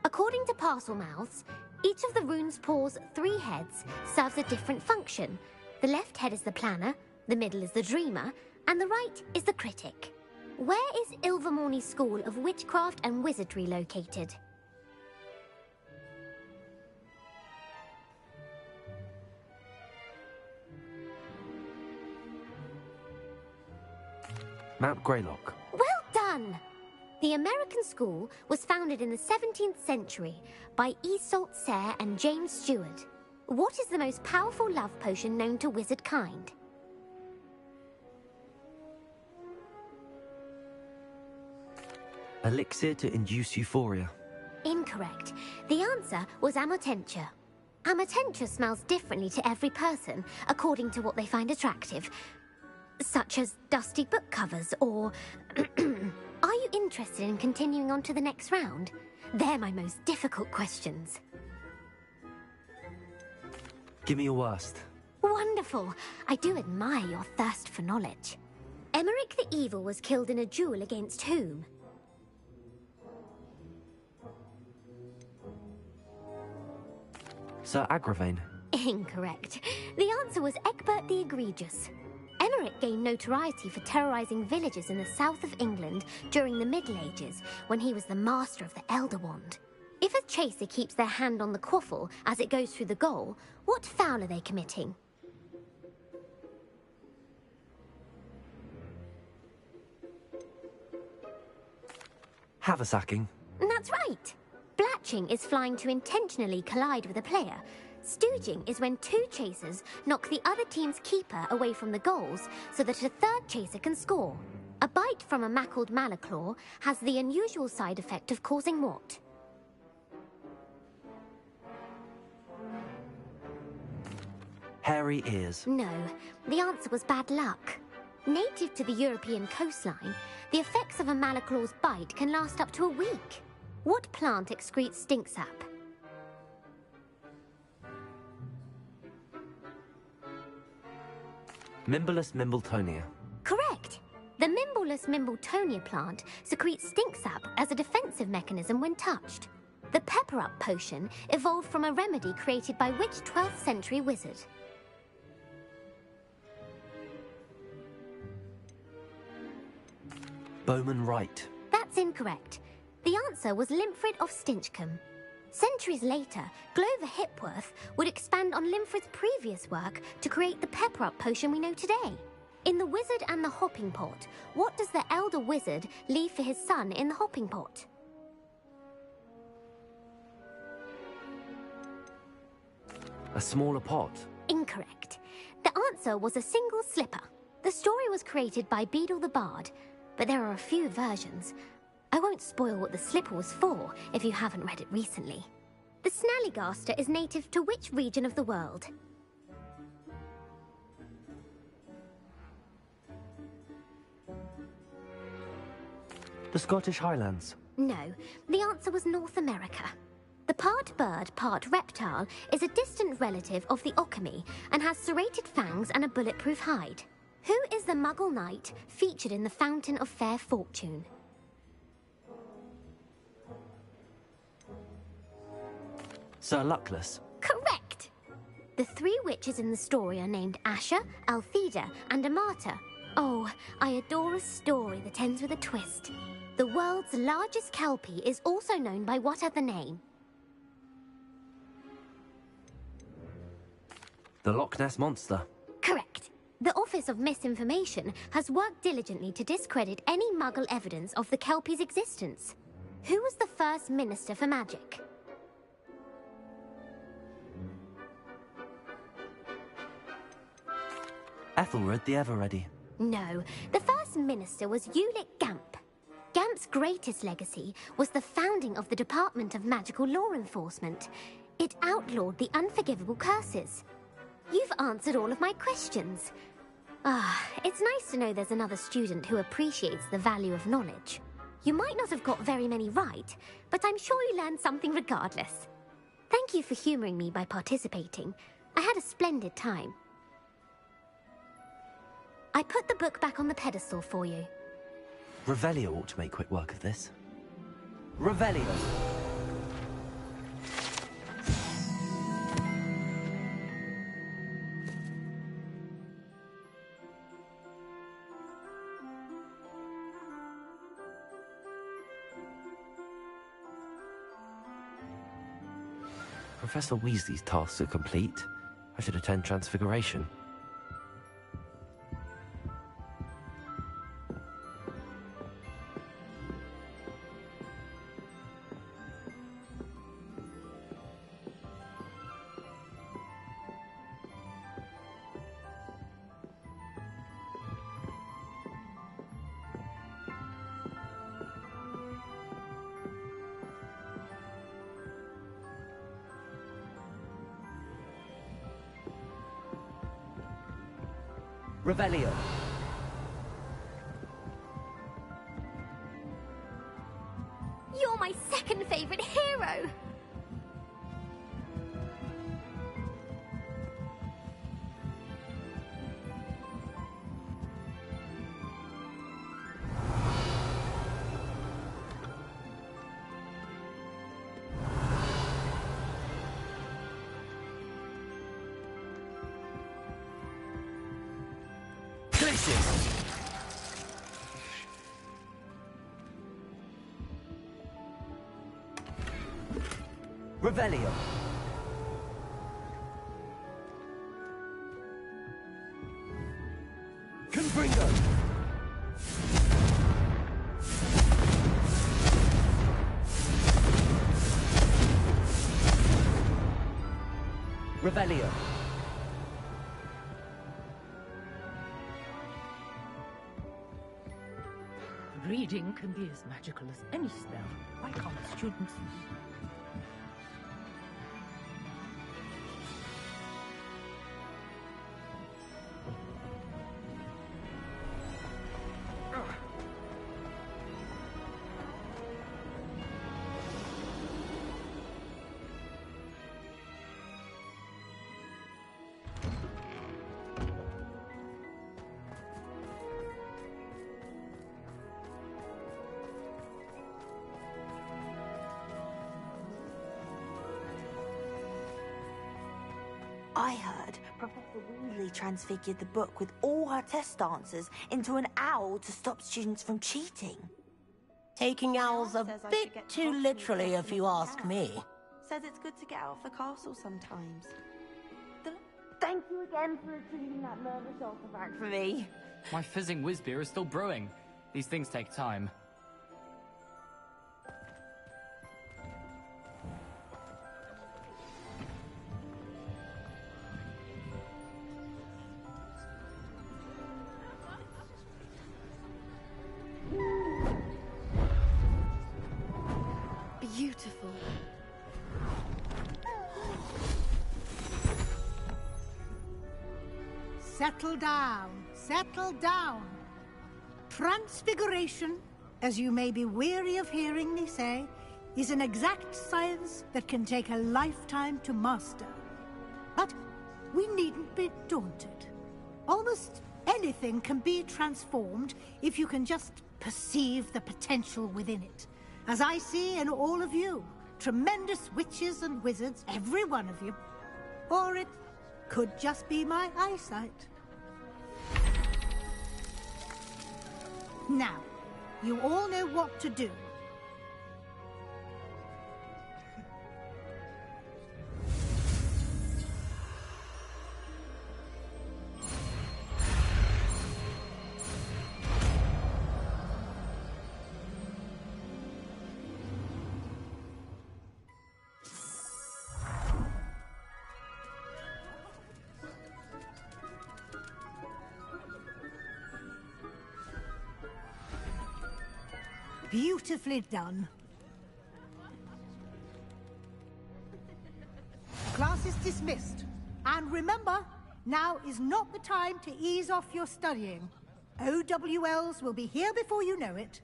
According to Parselmouths, each of the Rune's Paw's 3 heads serves a different function. The left head is the planner, the middle is the dreamer, and the right is the critic. Where is Ilvermorny School of Witchcraft and Wizardry located? Mount Greylock. Well done! The American school was founded in the 17th century by Isolde Sayre and James Stewart. What is the most powerful love potion known to wizard kind? Elixir to induce euphoria. Incorrect. The answer was Amotentia. Amotentia smells differently to every person, according to what they find attractive, such as dusty book covers or... Are you interested in continuing on to the next round? They're my most difficult questions. Give me your worst. Wonderful. I do admire your thirst for knowledge. Emmerich the Evil was killed in a duel against whom? Sir Agravain. Incorrect. The answer was Egbert the Egregious. Emmerich gained notoriety for terrorizing villages in the south of England during the Middle Ages, when he was the master of the Elder Wand. If a chaser keeps their hand on the quaffle as it goes through the goal, what foul are they committing? Haversacking. That's right. Blatching is flying to intentionally collide with a player. Stooging is when two chasers knock the other team's keeper away from the goals so that a third chaser can score. A bite from a mackled malaclaw has the unusual side effect of causing what? Hairy ears. No, the answer was bad luck. Native to the European coastline, the effects of a malaclaw's bite can last up to a week. What plant excretes stink sap? Mimbolus mimbletonia. Correct. The Mimbolus mimbletonia plant secretes stink sap as a defensive mechanism when touched. The Pepper Up potion evolved from a remedy created by which 12th century wizard? Bowman Wright. That's incorrect. The answer was Limfrid of Stinchcombe. Centuries later, Glover Hipworth would expand on Limfrid's previous work to create the Pepper Up potion we know today. In The Wizard and the Hopping Pot, what does the elder wizard leave for his son in the hopping pot? A smaller pot. Incorrect. The answer was a single slipper. The story was created by Beadle the Bard, but there are a few versions. I won't spoil what the slipper was for if you haven't read it recently. The Snallygaster is native to which region of the world? The Scottish Highlands. No, the answer was North America. The part bird, part reptile is a distant relative of the Occamy and has serrated fangs and a bulletproof hide. Who is the Muggle knight featured in the Fountain of Fair Fortune? Sir Luckless. Correct! The three witches in the story are named Asha, Altheda, and Amata. Oh, I adore a story that ends with a twist. The world's largest kelpie is also known by what other name? The Loch Ness Monster. Correct. The Office of Misinformation has worked diligently to discredit any Muggle evidence of the kelpie's existence. Who was the first Minister for Magic? Ethelred the Ever-Ready. No, the first minister was Ulick Gamp. Gamp's greatest legacy was the founding of the Department of Magical Law Enforcement. It outlawed the unforgivable curses. You've answered all of my questions. It's nice to know there's another student who appreciates the value of knowledge. You might not have got very many right, but I'm sure you learned something regardless. Thank you for humoring me by participating. I had a splendid time. I put the book back on the pedestal for you. Revelio ought to make quick work of this. Revelio! Professor Weasley's tasks are complete. I should attend Transfiguration. Revelio. You're my second favorite hero! Revelio. Confringo. Revelio. Reading can be as magical as any spell. Why can't students? I heard Professor Weasley transfigured the book with all her test answers into an owl to stop students from cheating. Taking owls a bit too literally, if you ask me. Says it's good to get out of the castle sometimes. Thank you again for retrieving that nervous artifact for me. My fizzing whiz beer is still brewing. These things take time. Beautiful. Settle down, settle down. Transfiguration, as you may be weary of hearing me say, is an exact science that can take a lifetime to master. But we needn't be daunted. Almost anything can be transformed if you can just perceive the potential within it. As I see in all of you, tremendous witches and wizards, every one of you. Or it could just be my eyesight. Now, you all know what to do. Beautifully done. Class is dismissed. And remember, now is not the time to ease off your studying. OWLs will be here before you know it.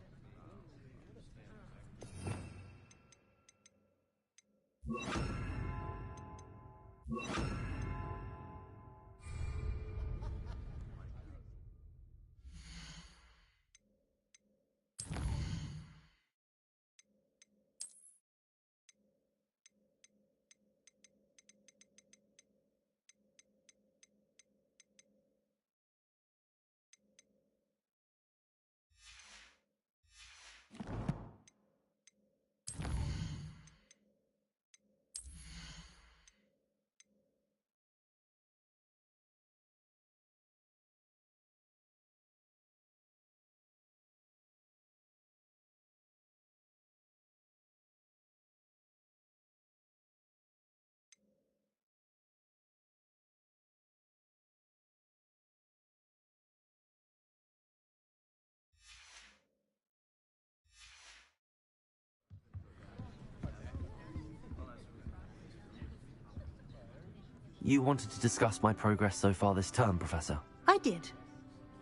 You wanted to discuss my progress so far this term, Professor. I did.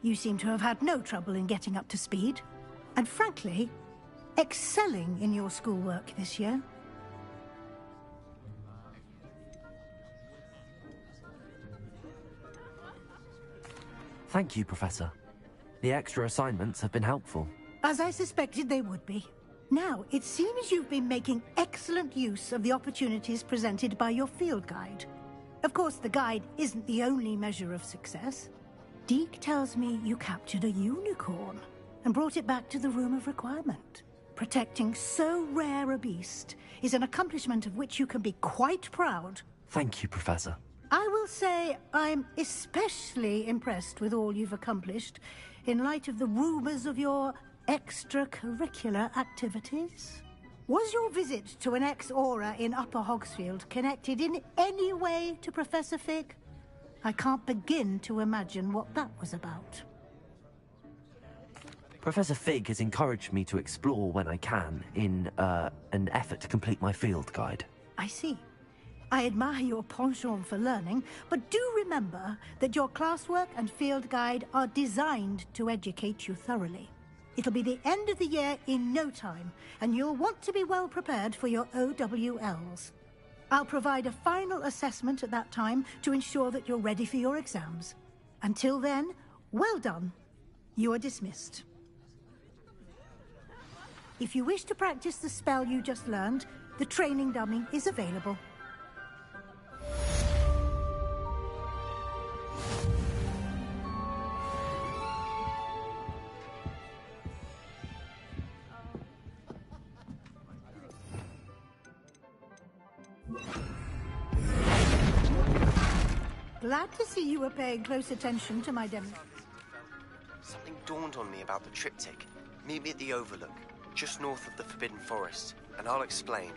You seem to have had no trouble in getting up to speed. And frankly, excelling in your schoolwork this year. Thank you, Professor. The extra assignments have been helpful. As I suspected they would be. Now, it seems you've been making excellent use of the opportunities presented by your field guide. Of course, the guide isn't the only measure of success. Deke tells me you captured a unicorn and brought it back to the Room of Requirement. Protecting so rare a beast is an accomplishment of which you can be quite proud. Thank you, Professor. I will say I'm especially impressed with all you've accomplished in light of the rumors of your extracurricular activities. Was your visit to an ex-aura in Upper Hogsfield connected in any way to Professor Fig? I can't begin to imagine what that was about. Professor Fig has encouraged me to explore when I can in an effort to complete my field guide. I see. I admire your penchant for learning, but do remember that your classwork and field guide are designed to educate you thoroughly. It'll be the end of the year in no time, and you'll want to be well prepared for your OWLs. I'll provide a final assessment at that time to ensure that you're ready for your exams. Until then, well done. You are dismissed. If you wish to practice the spell you just learned, the training dummy is available. Glad to see you were paying close attention to my demo. Something dawned on me about the triptych. Meet me at the Overlook, just north of the Forbidden Forest, and I'll explain.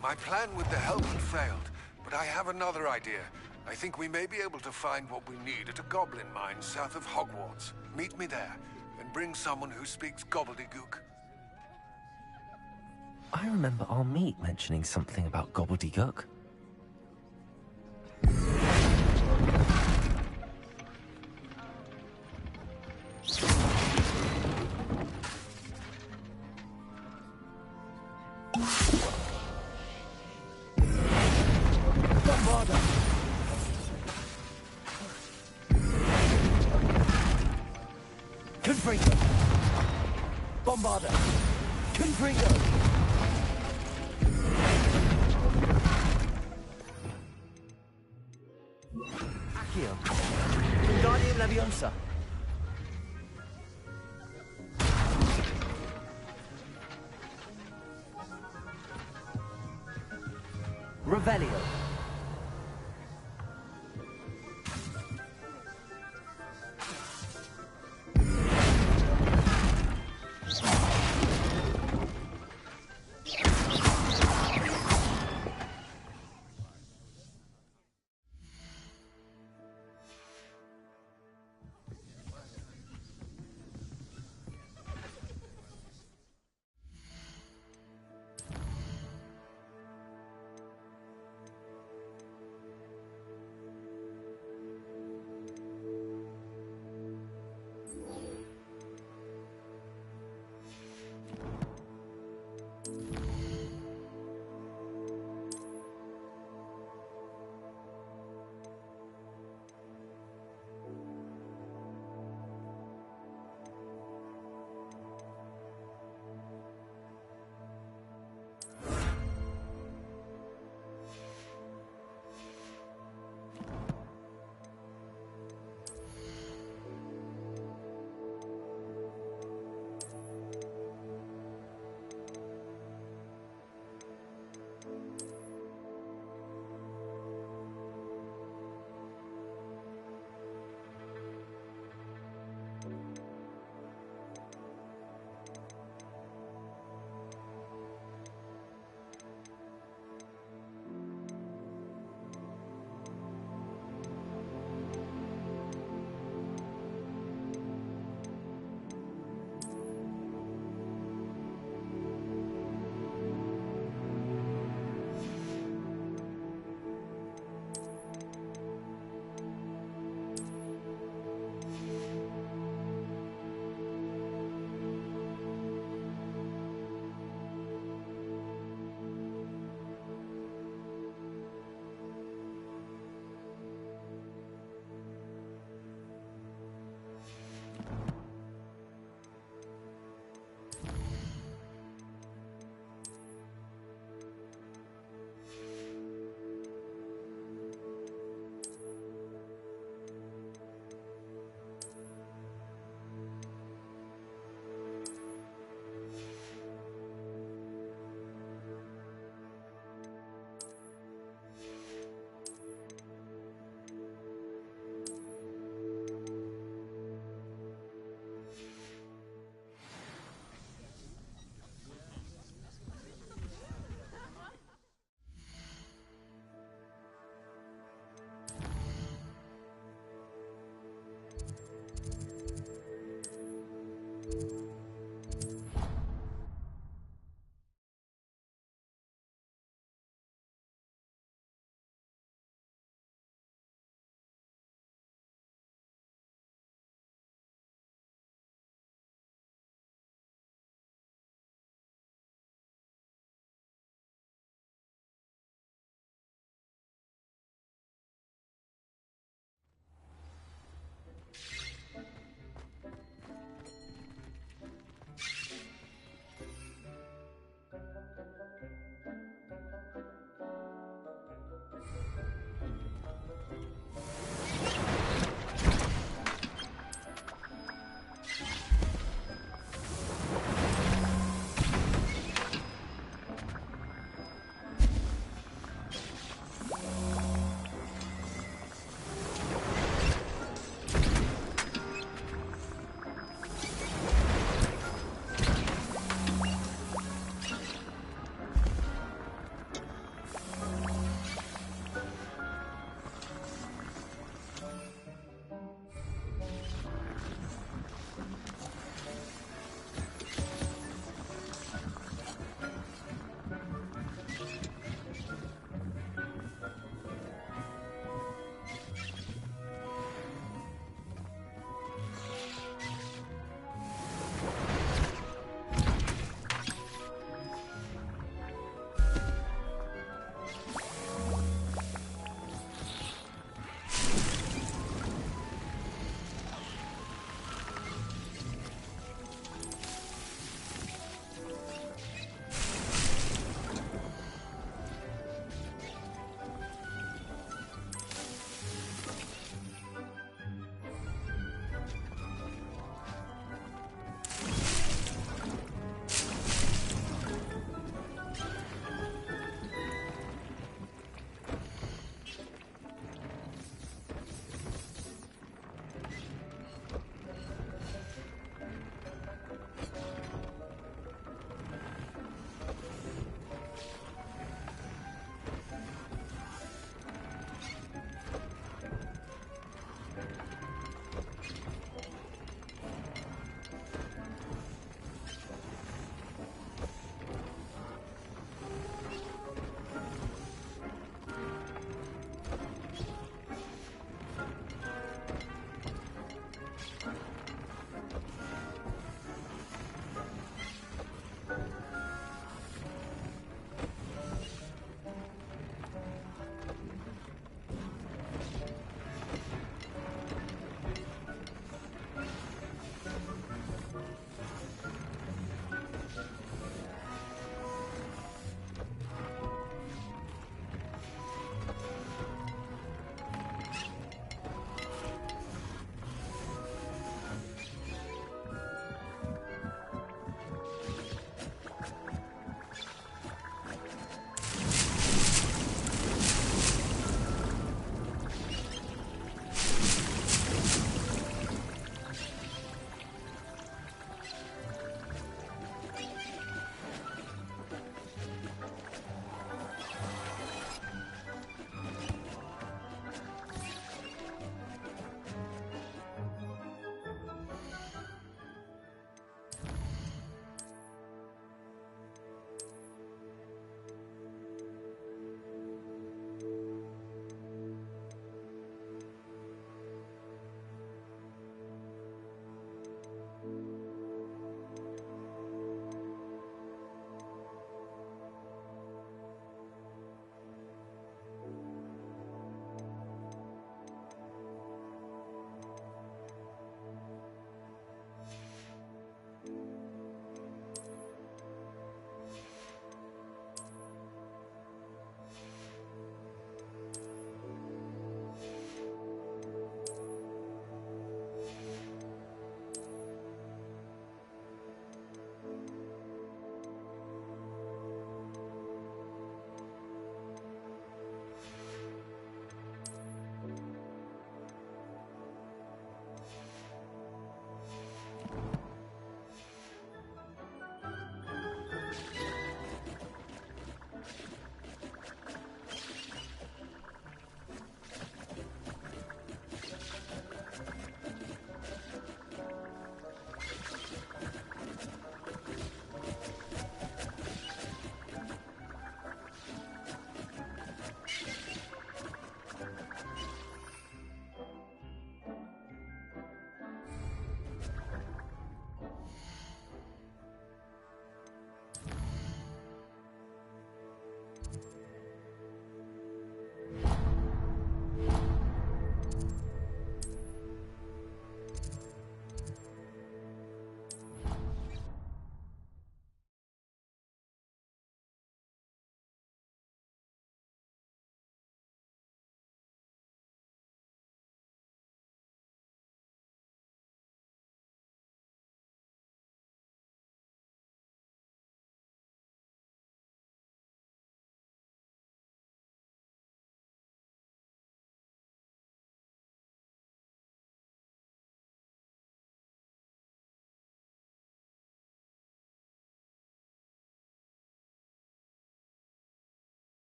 My plan with the helmet failed, but I have another idea. I think we may be able to find what we need at a goblin mine south of Hogwarts. Meet me there, and bring someone who speaks gobbledygook. I remember our meet mentioning something about gobbledygook. Bombarder! Confringo! Accio! Wingardium Leviosa! Revelio!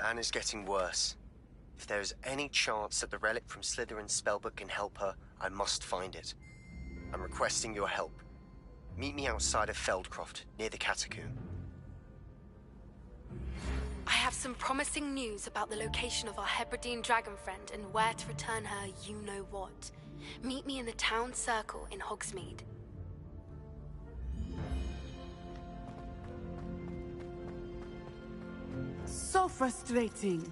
Anne is getting worse. If there is any chance that the relic from Slytherin's spellbook can help her, I must find it. I'm requesting your help. Meet me outside of Feldcroft, near the Catacomb. I have some promising news about the location of our Hebridean dragon friend and where to return her you-know-what. Meet me in the town circle in Hogsmeade. So frustrating.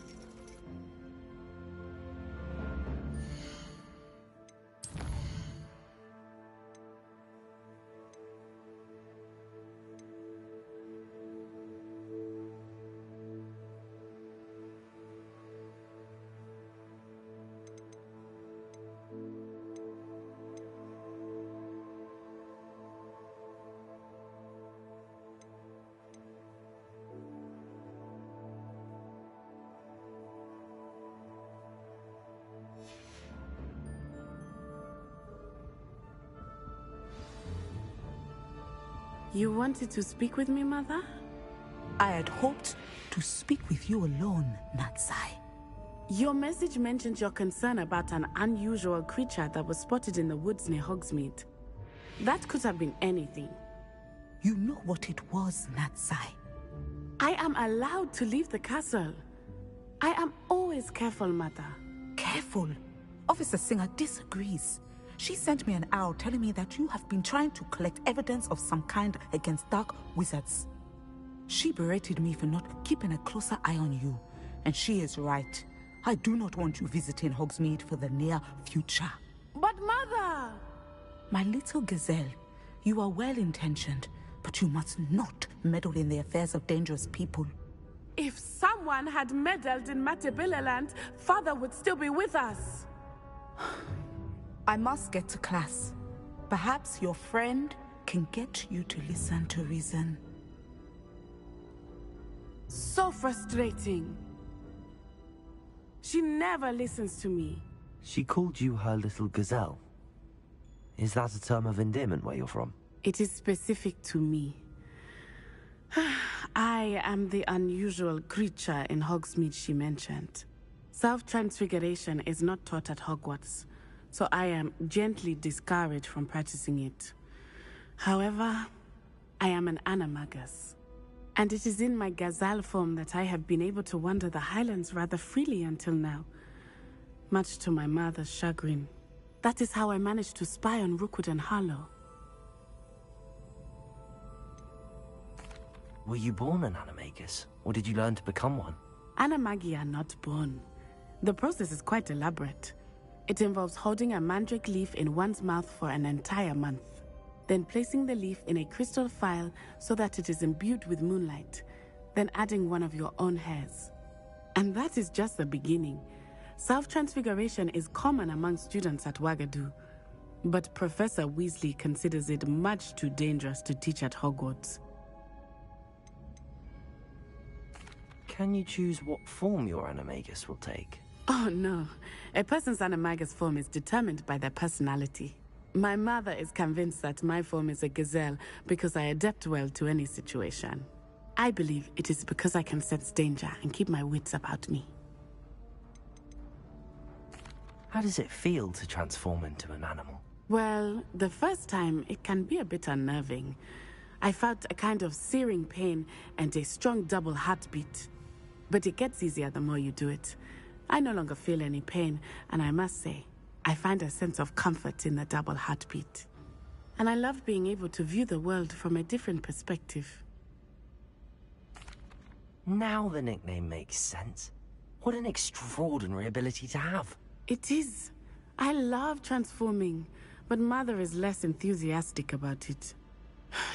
You wanted to speak with me, Mother? I had hoped to speak with you alone, Natsai. Your message mentioned your concern about an unusual creature that was spotted in the woods near Hogsmeade. That could have been anything. You know what it was, Natsai. I am allowed to leave the castle. I am always careful, Mother. Careful? Officer Singer disagrees. She sent me an owl telling me that you have been trying to collect evidence of some kind against dark wizards. She berated me for not keeping a closer eye on you, and she is right. I do not want you visiting Hogsmeade for the near future. But Mother! My little gazelle, you are well-intentioned, but you must not meddle in the affairs of dangerous people. If someone had meddled in Matabeleland, Father would still be with us. I must get to class. Perhaps your friend can get you to listen to reason. So frustrating. She never listens to me. She called you her little gazelle. Is that a term of endearment where you're from? It is specific to me. I am the unusual creature in Hogsmeade she mentioned. Self-transfiguration is not taught at Hogwarts, so I am gently discouraged from practicing it. However, I am an animagus, and it is in my gazelle form that I have been able to wander the Highlands rather freely until now, much to my mother's chagrin. That is how I managed to spy on Rookwood and Harlow. Were you born an animagus, or did you learn to become one? Animagi are not born. The process is quite elaborate. It involves holding a mandrake leaf in one's mouth for an entire month, then placing the leaf in a crystal phial so that it is imbued with moonlight, then adding one of your own hairs. And that is just the beginning. Self-transfiguration is common among students at Wagadu, but Professor Weasley considers it much too dangerous to teach at Hogwarts. Can you choose what form your animagus will take? Oh no, a person's animagus form is determined by their personality. My mother is convinced that my form is a gazelle because I adapt well to any situation. I believe it is because I can sense danger and keep my wits about me. How does it feel to transform into an animal? Well, the first time it can be a bit unnerving. I felt a kind of searing pain and a strong double heartbeat. But it gets easier the more you do it. I no longer feel any pain, and I must say, I find a sense of comfort in the double heartbeat. And I love being able to view the world from a different perspective. Now the nickname makes sense. What an extraordinary ability to have. It is. I love transforming, but Mother is less enthusiastic about it.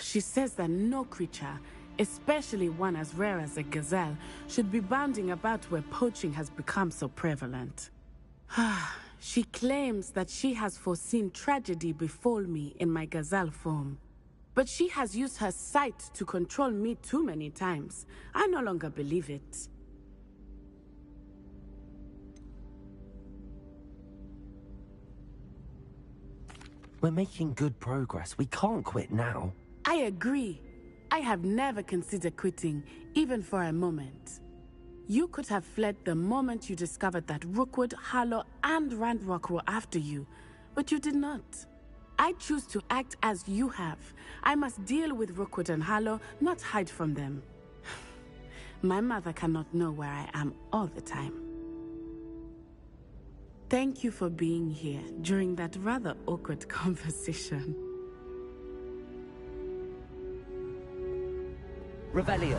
She says that no creature, especially one as rare as a gazelle, should be bounding about where poaching has become so prevalent. She claims that she has foreseen tragedy befall me in my gazelle form. But she has used her sight to control me too many times. I no longer believe it. We're making good progress. We can't quit now. I agree. I have never considered quitting, even for a moment. You could have fled the moment you discovered that Rookwood, Harlow, and Randrock were after you, but you did not. I choose to act as you have. I must deal with Rookwood and Harlow, not hide from them. My mother cannot know where I am all the time. Thank you for being here during that rather awkward conversation. Revelio.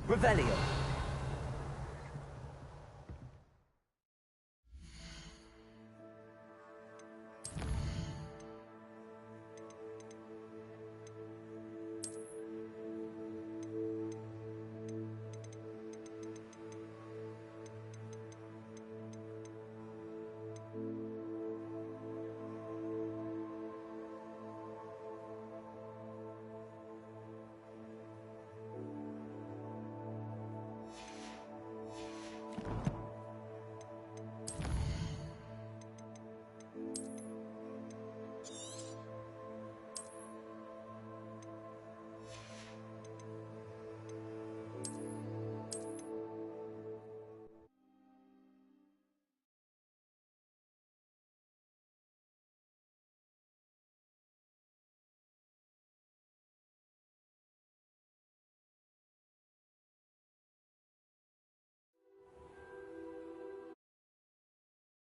Revelio.